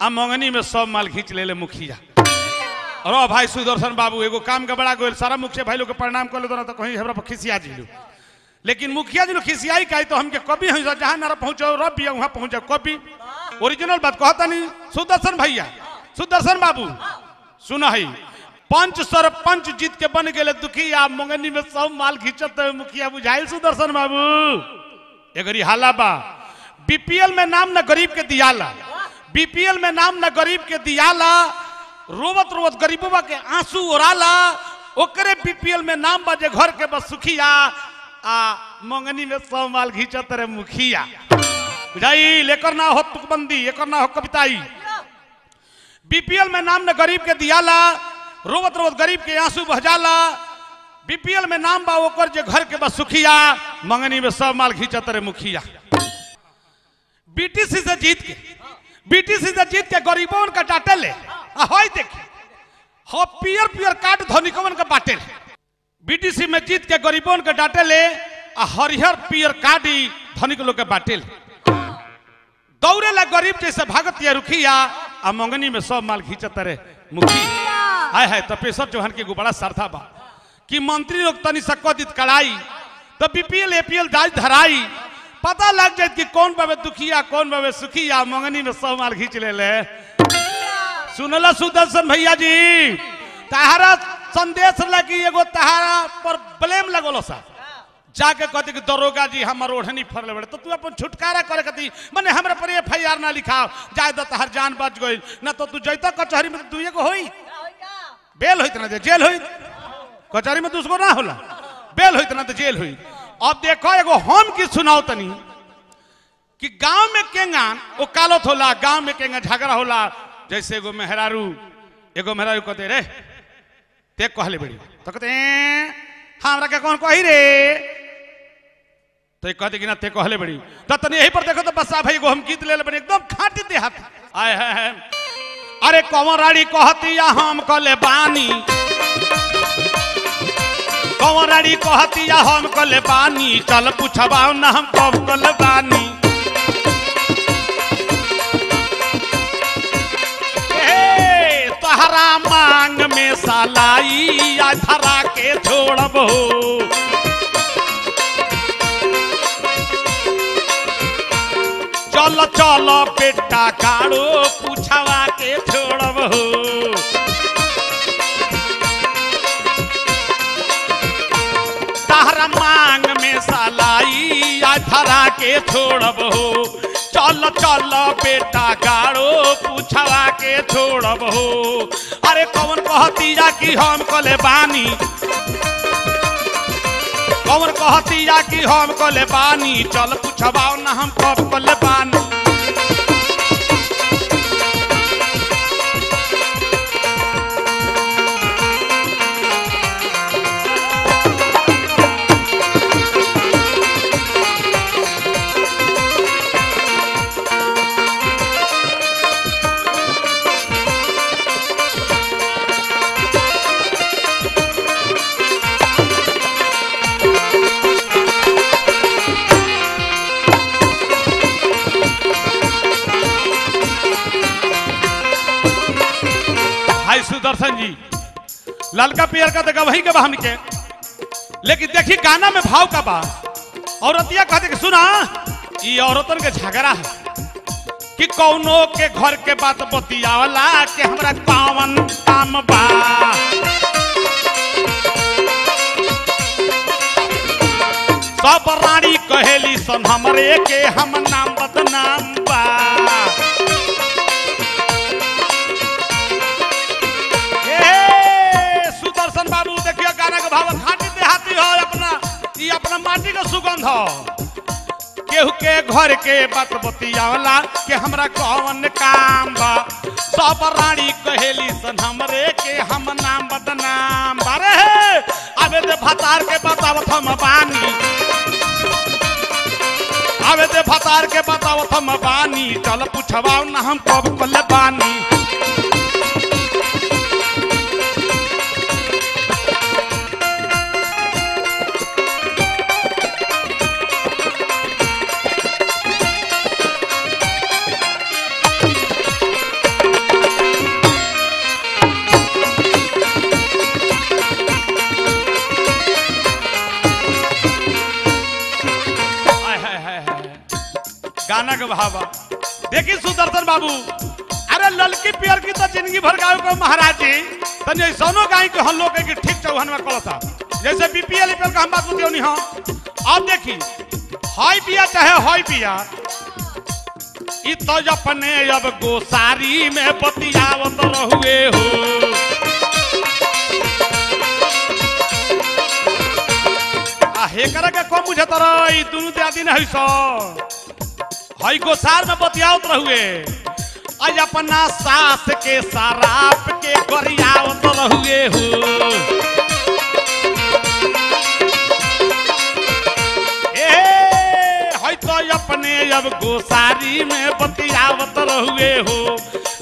आ मंगनी में सब माल खींच ले मुखिया रो भाई सुदर्शन बाबू एगो काम के बड़ा गोल सारा मुखिया भाई लोग के प्रणाम कर लो तो कहीं हमरा पर खिसिया जी लेकिन मुखिया जी खिसियाई का तो हमके कभी हम जहाँ ना पहुंचो रब भी वहां पहुंचो कभी ओरिजिनल बात कहता नहीं सुदर्शन भैया सुदर्शन बाबू सुना है पंच सरपंच जीत के बन गए दुखिया मंगनी में सब माल खींचत मुखिया बुझाइल सुदर्शन बाबू एगरी हाला बा बीपीएल में नाम न गरीब के दियाला बीपीएल में नाम न गरीब के दियाला रोवत रोवत गरीबों के आंसू ओराला ओकरे बीपीएल में नाम बाजे घर के बस सुखिया आ मंगनी में सब माल घींचत रे मुखिया बुझाई लेकर ना हो तुकबंदी एकर ना हो कविताई बीपीएल में नाम न गरीब के दियाला रोवत रोवत गरीब के आंसू बहजाला बीपीएल में नाम बा ओकर जे घर के बस सुखिया मंगनी में सब माल घींचत रे मुखिया बीटीसी से जीत के गरीबों का डाटे ले देखिए हो पियर पियर कार्ड धनिकवन के बाटे बीटीसी में जीत के गरीबों के डाटे ले आ हरिहर पियर कार्ड धनिक लोग के बाटे दौड़े ला गरीब जैसे भागत या रुखिया आ मंगनी में सब माल घींचत रे मुखिया हाय हाय तो पेशर चौहान के बड़ा श्रद्धा बा कि मंत्री लोग तनी सक्को दित कड़ाई तो बीपीएल एपीएल दाज धराई पता लग जाए कि कौन बाबे दुखिया कौन बाबे सुखिया मंगनी में सब माल घींच ले सुनला सुदर्शन भैया जी तहारा संदेश लगी एगो तहारा पर ब्लेम लगोलो सा जाके कहते कि दरोगा जी हमर ओढ़नी फरले बड़े तो तू अपन छुटकारा करे कती माने हमरा पर एफआईआर ना लिखाओ जाय द तहर जान बच गइल ना तो तू जइता कचहरी में दुइए को होई बेल होइत ना जेल होई कचहरी में दूसरो ना होला बेल होइत ना तो जेल होई अब देखो एगो हम की सुनाओ तनी कि गांव में केंगान ओ कालत होला गांव में केंगा झगड़ा होला जैसे एगो मेहरारू कहते रे ते कहले बड़ी तो कहते हमरा के कौन कही रे तो कहते कि ना ते कहले बड़ी तो तनी यही पर देखो तो बसा भाई एगो हम गीत ले बड़ी एकदम खाटी देहात आए है अरे कंवराड़ी कहती या हम कले बानी कंवराड़ी कहती या हम कले बानी चल पूछबाओ ना हम कब कले बानी ताहरा मांग में सालाई आ धरा के छोड़ब हो। चल चल बेटा गाड़ो पूछवा के छोड़ब हो। ताहरा मांग में सालाई आ धरा के छोड़ब हो। चल चल बेटा गाड़ो पूछवा के छोड़ब हो। अरे कौन कहतीजा कि हम कले बानी, कौन कहतीजा कि हम कले बानी, चल पूछवाओ ना हम कब कले बानी। सुदर्शन जी ललका पियर का तो वही के बहन के, लेकिन देखी गाना में भाव का बा। औरतिया कहते कि सुना ये औरतन के झगड़ा है कि कौनो के घर के बात बतियावला के हमरा पावन काम बा। सब रानी कहेली सन हमरे के हम नाम बदनाम बा। सुदर्शन बाबू देखिए गाना के भाव खाटी देहाती हो, अपना माटी का सुगंध हो। केहू के घर के बात बतियावला के हमरा कौन काम बा। सब रानी कहेली सन हमरे के हम नाम बदनाम बारे है। आवे दे भतार के बतावत हम बानी, आवे दे भतार के बतावत हम बानी, चल पूछवाओ ना हम कब कले बानी। गाना के भावा देखिए सुदर्शन बाबू, अरे ललकी पियर की तो जिंदगी भर गाँव को महाराज जी तन ऐसनो गाय के हम लोग के ठीक चौहान में कल था। जैसे बीपीएल का हम बात नहीं हाँ। अब देखी हाई पिया चाहे हाई पिया इ तो अपने अब गोसारी में बतियावत रहुए हो। हेकर के कम बुझे तरह दोनों त्यादी नहीं सो हई गोसार में बतियावत रहुए। आज अपना सास के शराब के गरियावत रहुए हो। हई तो अपने अब गोसारी में बतियावत रहुए हो।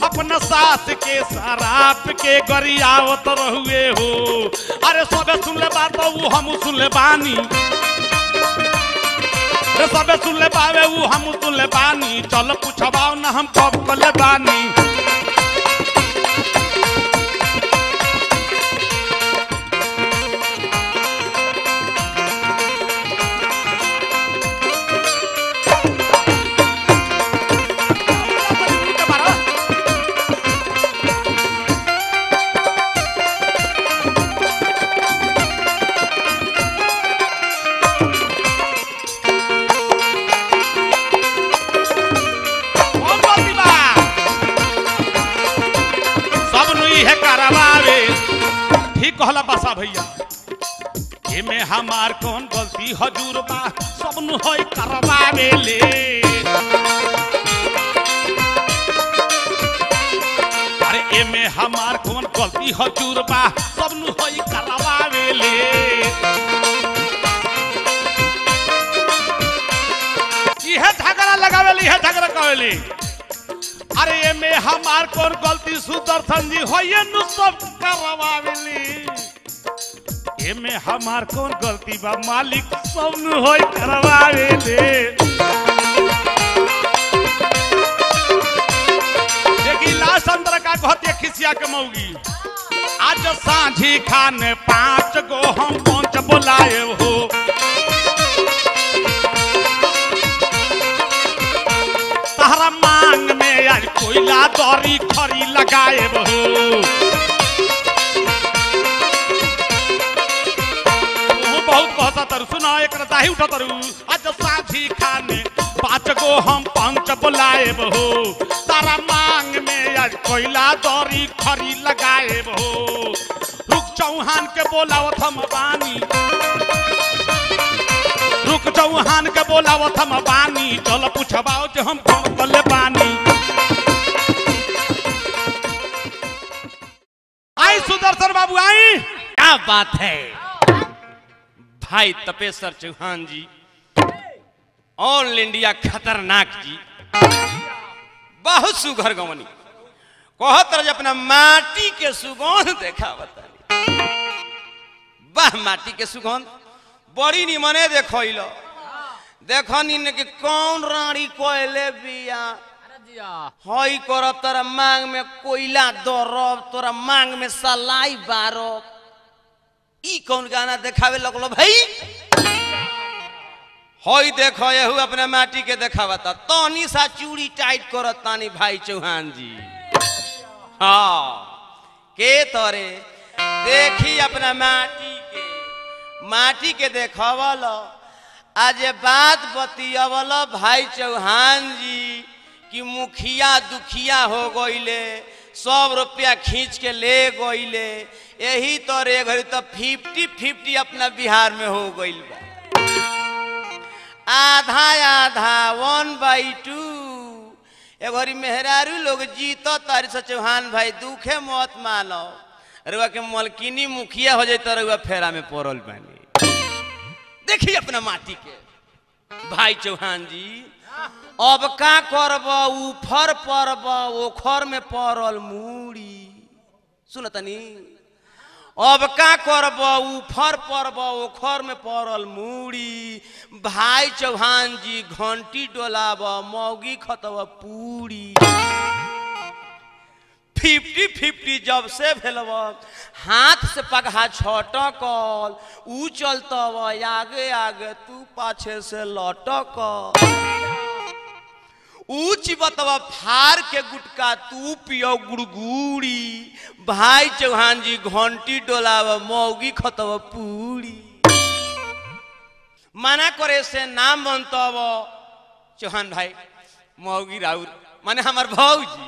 अपना सास के शराब के गरियावत रहुए हो। अरे सबे सुन ले बात वो हम सुन ले बानी, सबे सुन ले पावे वो हम सुन ले बानी, चल पूछवाओ ना हम कब कले बानी। कहला बसा भैया एमे हमार कौन गलती हजूर बा, सब नु होई करवावे ले। अरे एमे हमार कौन गलती हजूर बा, सब नु होई करवावे ले। यह झगड़ा लगावेली है झगड़ा कवेली। अरे एमे हमार कौन गलती सुदर्शन जी होइए नु सब करवावेली। एमे हमार कौन गलती बा मालिक सब नु होई करवावेले। देखी लास्ट अंदर का कहती है खिसिया नदिया के मौगी आज सांझी खाने 5 गो हम पंच बुलाए हो तारा मांग में आज कोयला दरी खरी लगाए हो बहुत कहता तरु सुना एक दाही उठा तरु आज सांझी खाने 5 गो हम पंच बुलाए हो तारा मांग में आज कोयला दरी खरी लगाए हो रुक चौहान के बोलावत हम बानी रुक चौहान के बोलावत हम बानी चल पूछबाओ जे हम कौन कले बानी आई सुदर्शन बाबू आई क्या बात है भाई तपेश्वर चौहान जी ऑल इंडिया खतरनाक जी बहुत सुघर गवनी कहत रहे अपना माटी के सुगंध देखा बताली वाह माटी के सुगंध बड़ी निमने देखो देखनी कि कौन रानी कोयले बिया हई करब तोरा मांग में कोयला दरब तोरा मांग में सलाई बारब ई कौन गाना देखावे लगलो भाई हई देखो यहू अपने माटी के देखावता तनी सा चूड़ी टाइट करत तानी भाई चौहान जी हाँ के तोरे देखी अपना माटी के देखावल आज बात बतियावल भाई चौहान जी कि मुखिया दुखिया हो गईले 100 रुपया खींच के ले गईले यही तोरे घड़ी तो 50-50 अपना बिहार में हो गईल बा आधा आधा 1/2 एगोरी मेहरारू लोग जीतो तारी से चौहान भाई दुखे मत मानो रुआ के मलकिनी मुखिया हो जाए तो रुआ फेरा में पड़ल बानी देखिए अपना माटी के भाई चौहान जी अब का करब उफर परब ओखर में पड़ल मूड़ी सुन तनी अब का करब उफर परब ओखर में पड़ल मूड़ी भाई चौहान जी घंटी डोलाब मौगी खतब पूरी 50-50 जब से भेलब हाथ से पगहा छटकल ऊ चलतब आगे आगे तू पाछे से लटक ऊंच बतवा फार के गुटका तू पियो गुड़गुड़ी भाई चौहान जी घंटी डोलाव मौगी खतव पूरी मना करे से नाम बनतब चौहान भाई मौगी राउर माने हमार भौजी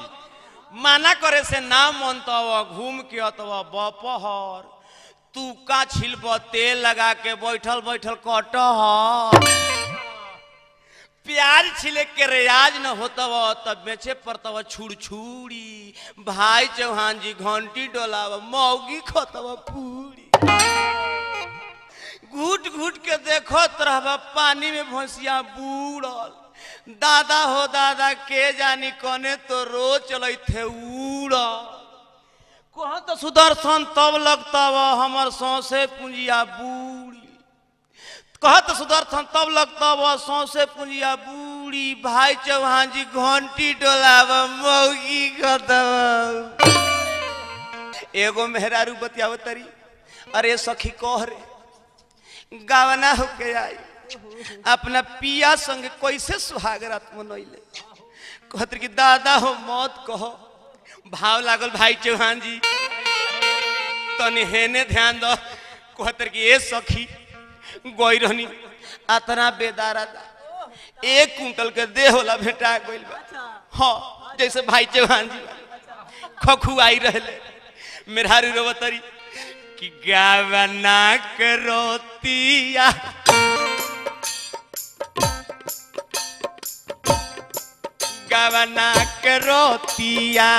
मना करे से नाम बनतब घूम के अतवा बपहर तू का छिलब तेल लगा के बैठल बैठल कटहर प्याज छिले के रियाज न होतव तब बेचे पड़तव छुड़छुड़ी भाई चौहान जी घंटी डोलाव मौगी खतव पूरी घुट घुट के देखो तरह पानी में भैंसिया बूढ़ल दादा हो दादा के जानी कने तो रोज चल थे उड़ल कह तो सुदर्शन तब लगतव हमर सौसे पूंजिया बूढ़ी कहत सुदर्शन तब लगतब सौसे पूंजिया बूढ़ी भाई चौहान जी घंटी डोलाव मौगी खतब एगो मेहरारू बतियावतरी अरे सखी कह रे गावना होके आई अपना पिया संग कैसे सुहागरात मनैले कहत कि दादा हो मत कहो भाव लागल भाई चौहान जी तनी हेने ध्यान दो कहत कि ए सखी गोई रहनी अतना बेदारा 1 कुंटल के देह होला भेटा गइल बा हाँ जैसे भाई चौहान जी खखुआई रहले मेहरारू रोवतरी कि गावना करोतिया गावना करोतिया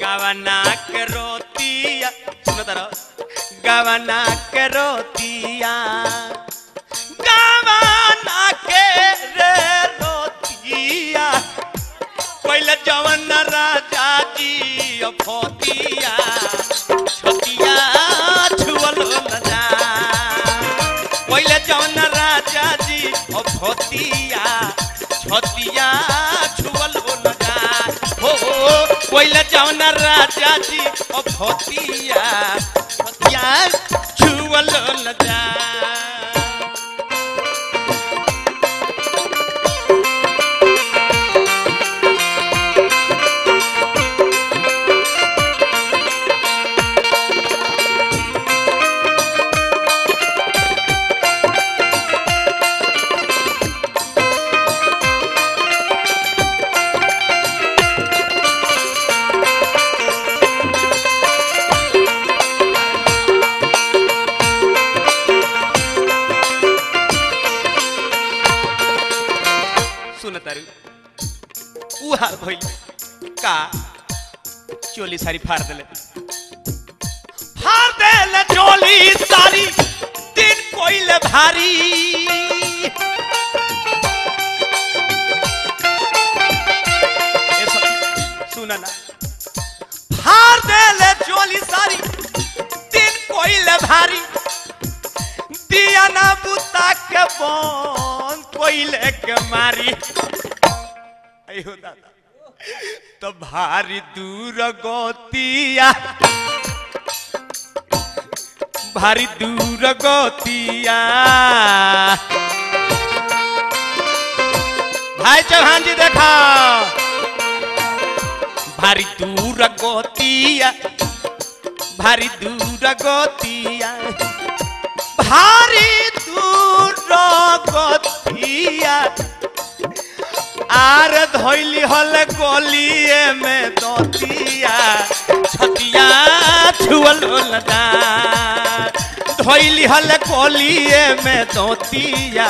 गावना करोतिया सुनो तारा गावना करोतिया गावना के रे रोतिया पहले जवन राजा जी फोतिया छोतिया छुअल न जा पहले जवन राजा जी छतिया छतिया छुअल न जा हो कोइला जौना राजा जी ओ छतिया छतिया छुअल न जा हाल भइल का चोली सारी फाड़ देले चोली सारी दिन कोइले भारी सुना ना फाड़ देले चोली सारी दिन कोइले भारी दिया ना बुता के बन कोइले के मारी अयो दादा तो भारी दूर गोतिया भारी दूर गोतिया भाई चौहान जी देखा भारी दूर गोतिया भारी दूर गोतिया भारी दूर गोतिया आर धोइली हल गलिए में दोतिया छतिया छुअल न जा धोइली हल गलिए में दोतिया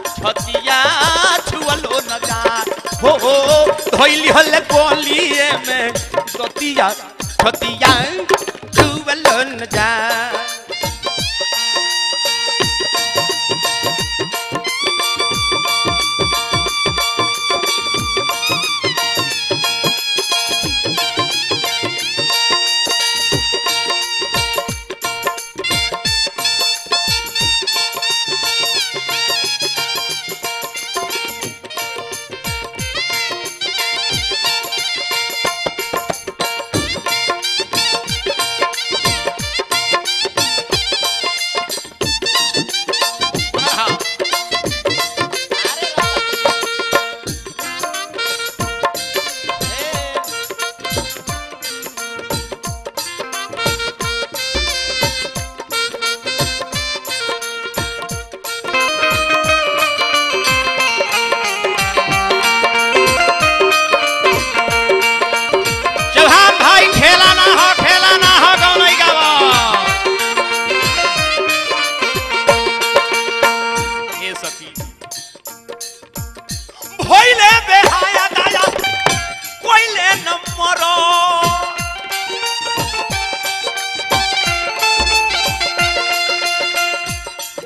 छतिया छुअल न जा हो धोइली हल गलिए में दोतिया छतिया छुअल न जा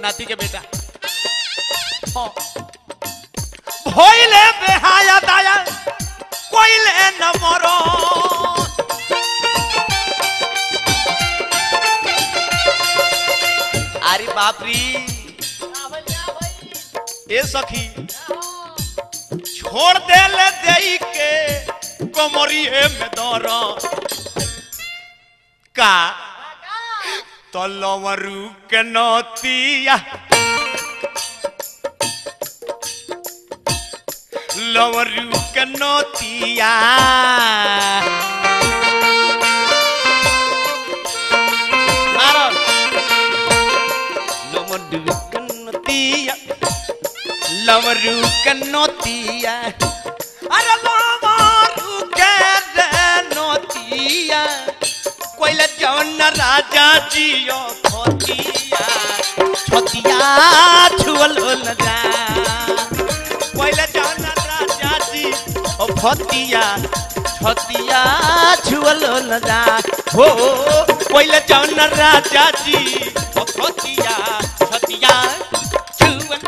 नाती के बेटा भइले बेहाया दाया कोइले न मरो अरे बाप री ए सखी छोड़ दे ले देई के कमरिए में दर का तलवरू के नतिया लवरू के नतिया लवरू के नतिया अरे लवरू के नतिया कोइला जौन राजा जियो छतिया छतिया छुअल न जा कोइला जौन राजा जी ओ छतिया छतिया छुअल न जा हो कोइला जौन राजा जी ओ छतिया छतिया छुअल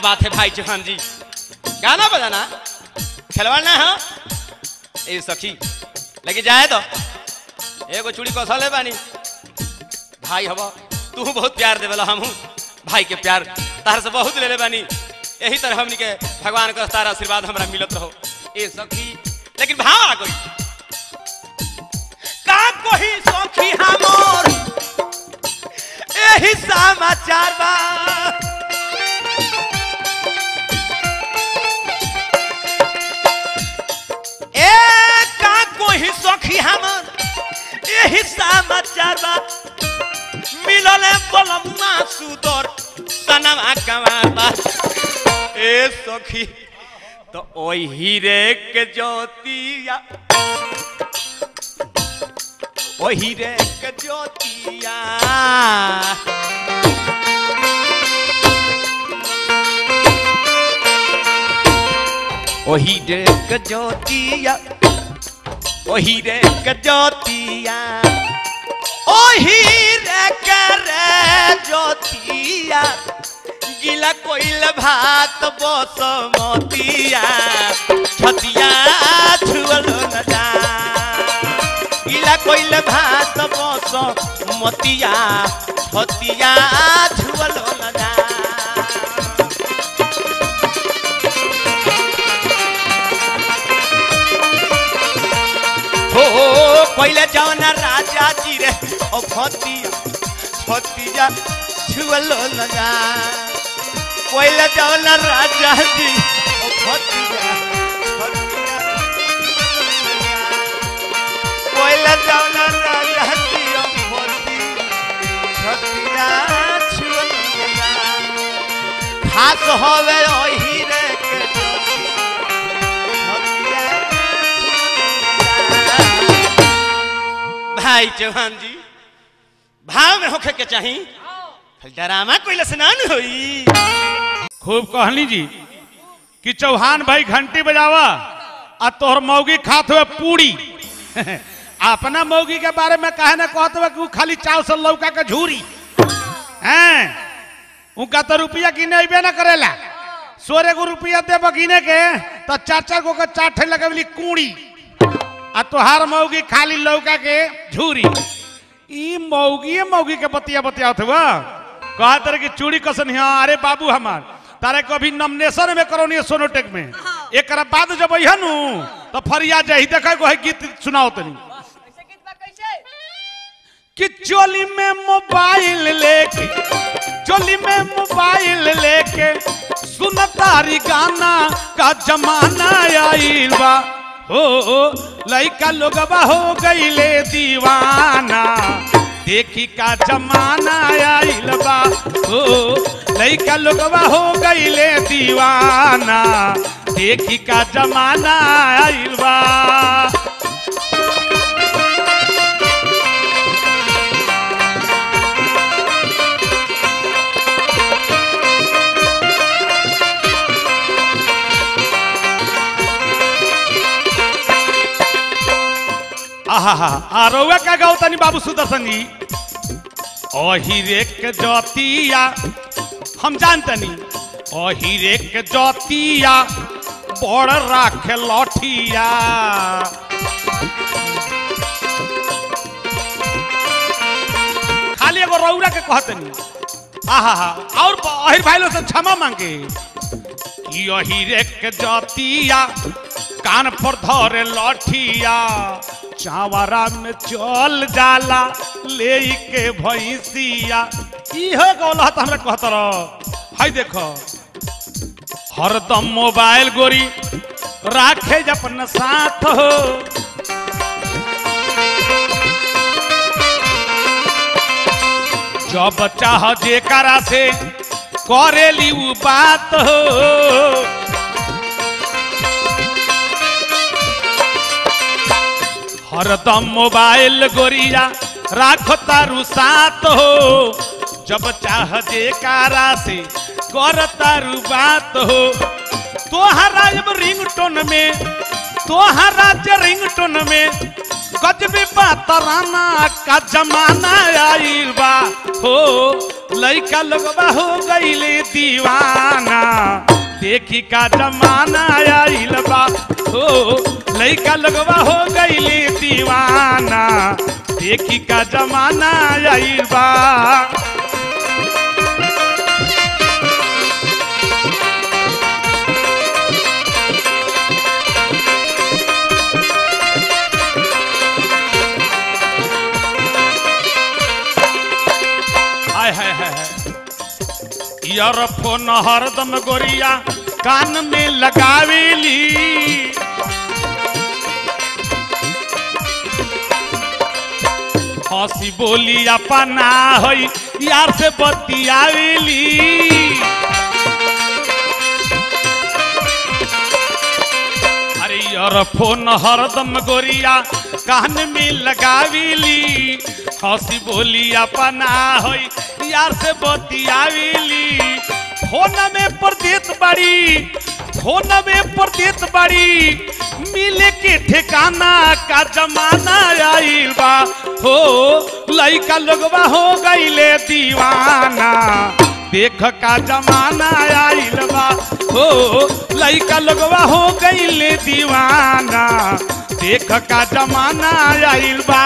बात है भाई चौहान जी, गाना बजाना खिलवाड़ ना हो ए सखी, लेकिन जाए तो एगो चूड़ी कौशल है बानी भाई हवा, तू बहुत प्यार देवेला, हम भाई के प्यार तार से बहुत ले ले बानी, यही तरह हमनी के भगवान का तारा आशीर्वाद हमरा मिलत रहो ए सखी। लेकिन भाव आ गई का कोई सखी हमर यही समाचार बा, ए का कोई सखी हमर यही समाचार बा, मिलले बलम्मा सुदर सनवा कमाबा ए सखी, तो ओई हीरे के ज्योतिया, ओ हीरे के ज्योतिया, ओ हीरे के ज्योतिया, ओ हीरे के ज्योतिया, ओ हीरे के रे ज्योतिया, गिला कोइल भात बसमतिया, छतिया छुअलो न जा, गिला कोइल भात बसमतिया, छतिया छुअलो न जा। हो कोइले जाओ ना राजा जी रे ओ फतिया, छतिया छुअलो न जा, कोइले जाओ ना राजा जी ओ फतिया, छतिया कोइले जाओ ना राजा जी ओ फतिया, छतिया छुअलो न जा, खास होवे ओ हीरे के भाई चौहान जी, भाव में होखे के चाही, डरामा कोई लसनान होई। खूब कहनी जी कि चौहान भाई घंटी बजावा आ तोहर मौगी खात हुए पूरी अपना मौगी के बारे में कहे ना कहते हुए कि वो खाली चाव से लौका के झूरी हैं, उनका तो रुपया गिने अबे ना करेला, 16 रुपया देव गिने के तो 4 गो के चाटे लगेली कूड़ी, आ तोहार मौगी खाली लौका के झूरी। ई मौगी के बतिया बतियात हुआ कहा तरह की चूड़ी कसन है। अरे बाबू हमार तारे कभी नॉमिनेशन में करो नहीं सोनोटेक में, एक बाद जब अहनु तो फरिया जाही देखा को है गीत सुनाओ तनी कि चोली में मोबाइल लेके, चोली में मोबाइल लेके सुनतारी गाना का जमाना आइल बा, हो लइका लोगवा हो गईले दीवाना, देखी का जमाना आइल बा, हो लइका लोगवा हो गईले दीवाना, देखी का जमाना आइल बा। आरोवा का गाओ तनी बाबू सुदर्शन जी, ओ हीरे के ज्योतिया हम जानतनी, ओ हीरे के ज्योतिया बड़ राखे लौटिया, खाली एगो रौरा के कहतनी और अहिर भाई लोग से क्षमा मांगे कि ओ हीरे के ज्योतिया कान पर धरे लौटिया, चावरा में चल जाला ले के भैंसिया, इहो गौला तो हमरा कहत रह। हाय देखो हरदम मोबाइल गोरी राखे अपन साथ हो, जब चाह जेकरा से करेली उ बात हो, हरदम मोबाइल गोरिया राखो तारू साथ हो, जब चाह जेकारा से कर तारू बात हो, तोहरा जब रिंगटोन में, तोहरा जे रिंगटोन में गजबे बात राना का जमाना आइल बा, हो लइका लोगवा हो गईले दीवाना देखी का जमाना आइल बा हो लइका लोगवा हो गईले दीवाना देखी का जमाना आइल बा ईयरफोन हरदम गोरिया कान में लगावेली हंसी बोली अपना होई यार से बतियावेली अरे ईयरफोन हरदम गोरिया कान में लगावेली हंसी बोली अपना होई यार से बतियावेली फोन में परदेत बड़ी मिले के ठिकाना का जमाना आइल बा हो लइका लोगवा हो गईले दीवाना देख का जमाना आइल बा हो लइका लोगवा हो गईले दीवाना देख का जमाना आइल बा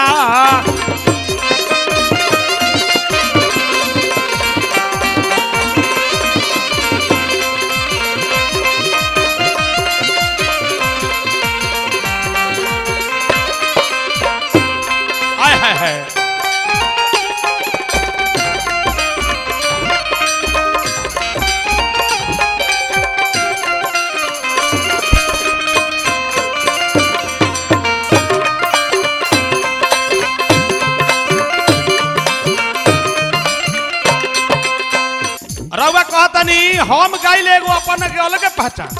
रउआ कहतनी हम गाइले एगो अपन के अलग पहचान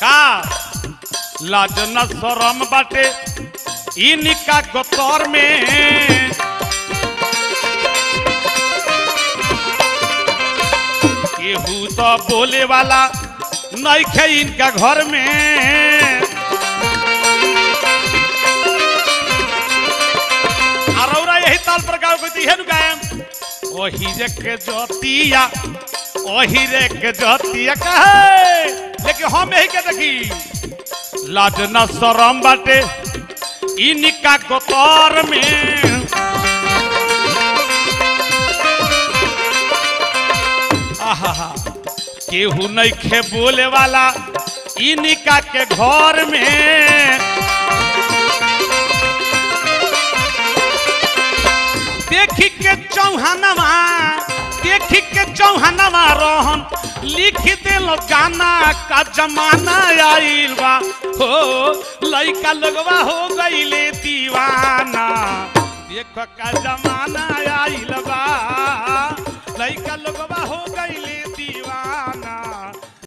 का लाज न शरम बाटे इनका गोतर में केहू तो बोले वाला नहीं खे इनका घर में और यही ताल पर गायम ओही रे के जोतिया कहे लेकिन हम यही के देखी लाज न शरम बाटे इनका गोतर में आहा केहू नहीं खे बोले वाला इनका के घर में देखी के चौहानवा रोहन लिख दिल गाना का जमाना आइल बा हो लइका लोगवा हो गईले दीवाना देख का जमाना आइल बा लइका लोगवा हो गईले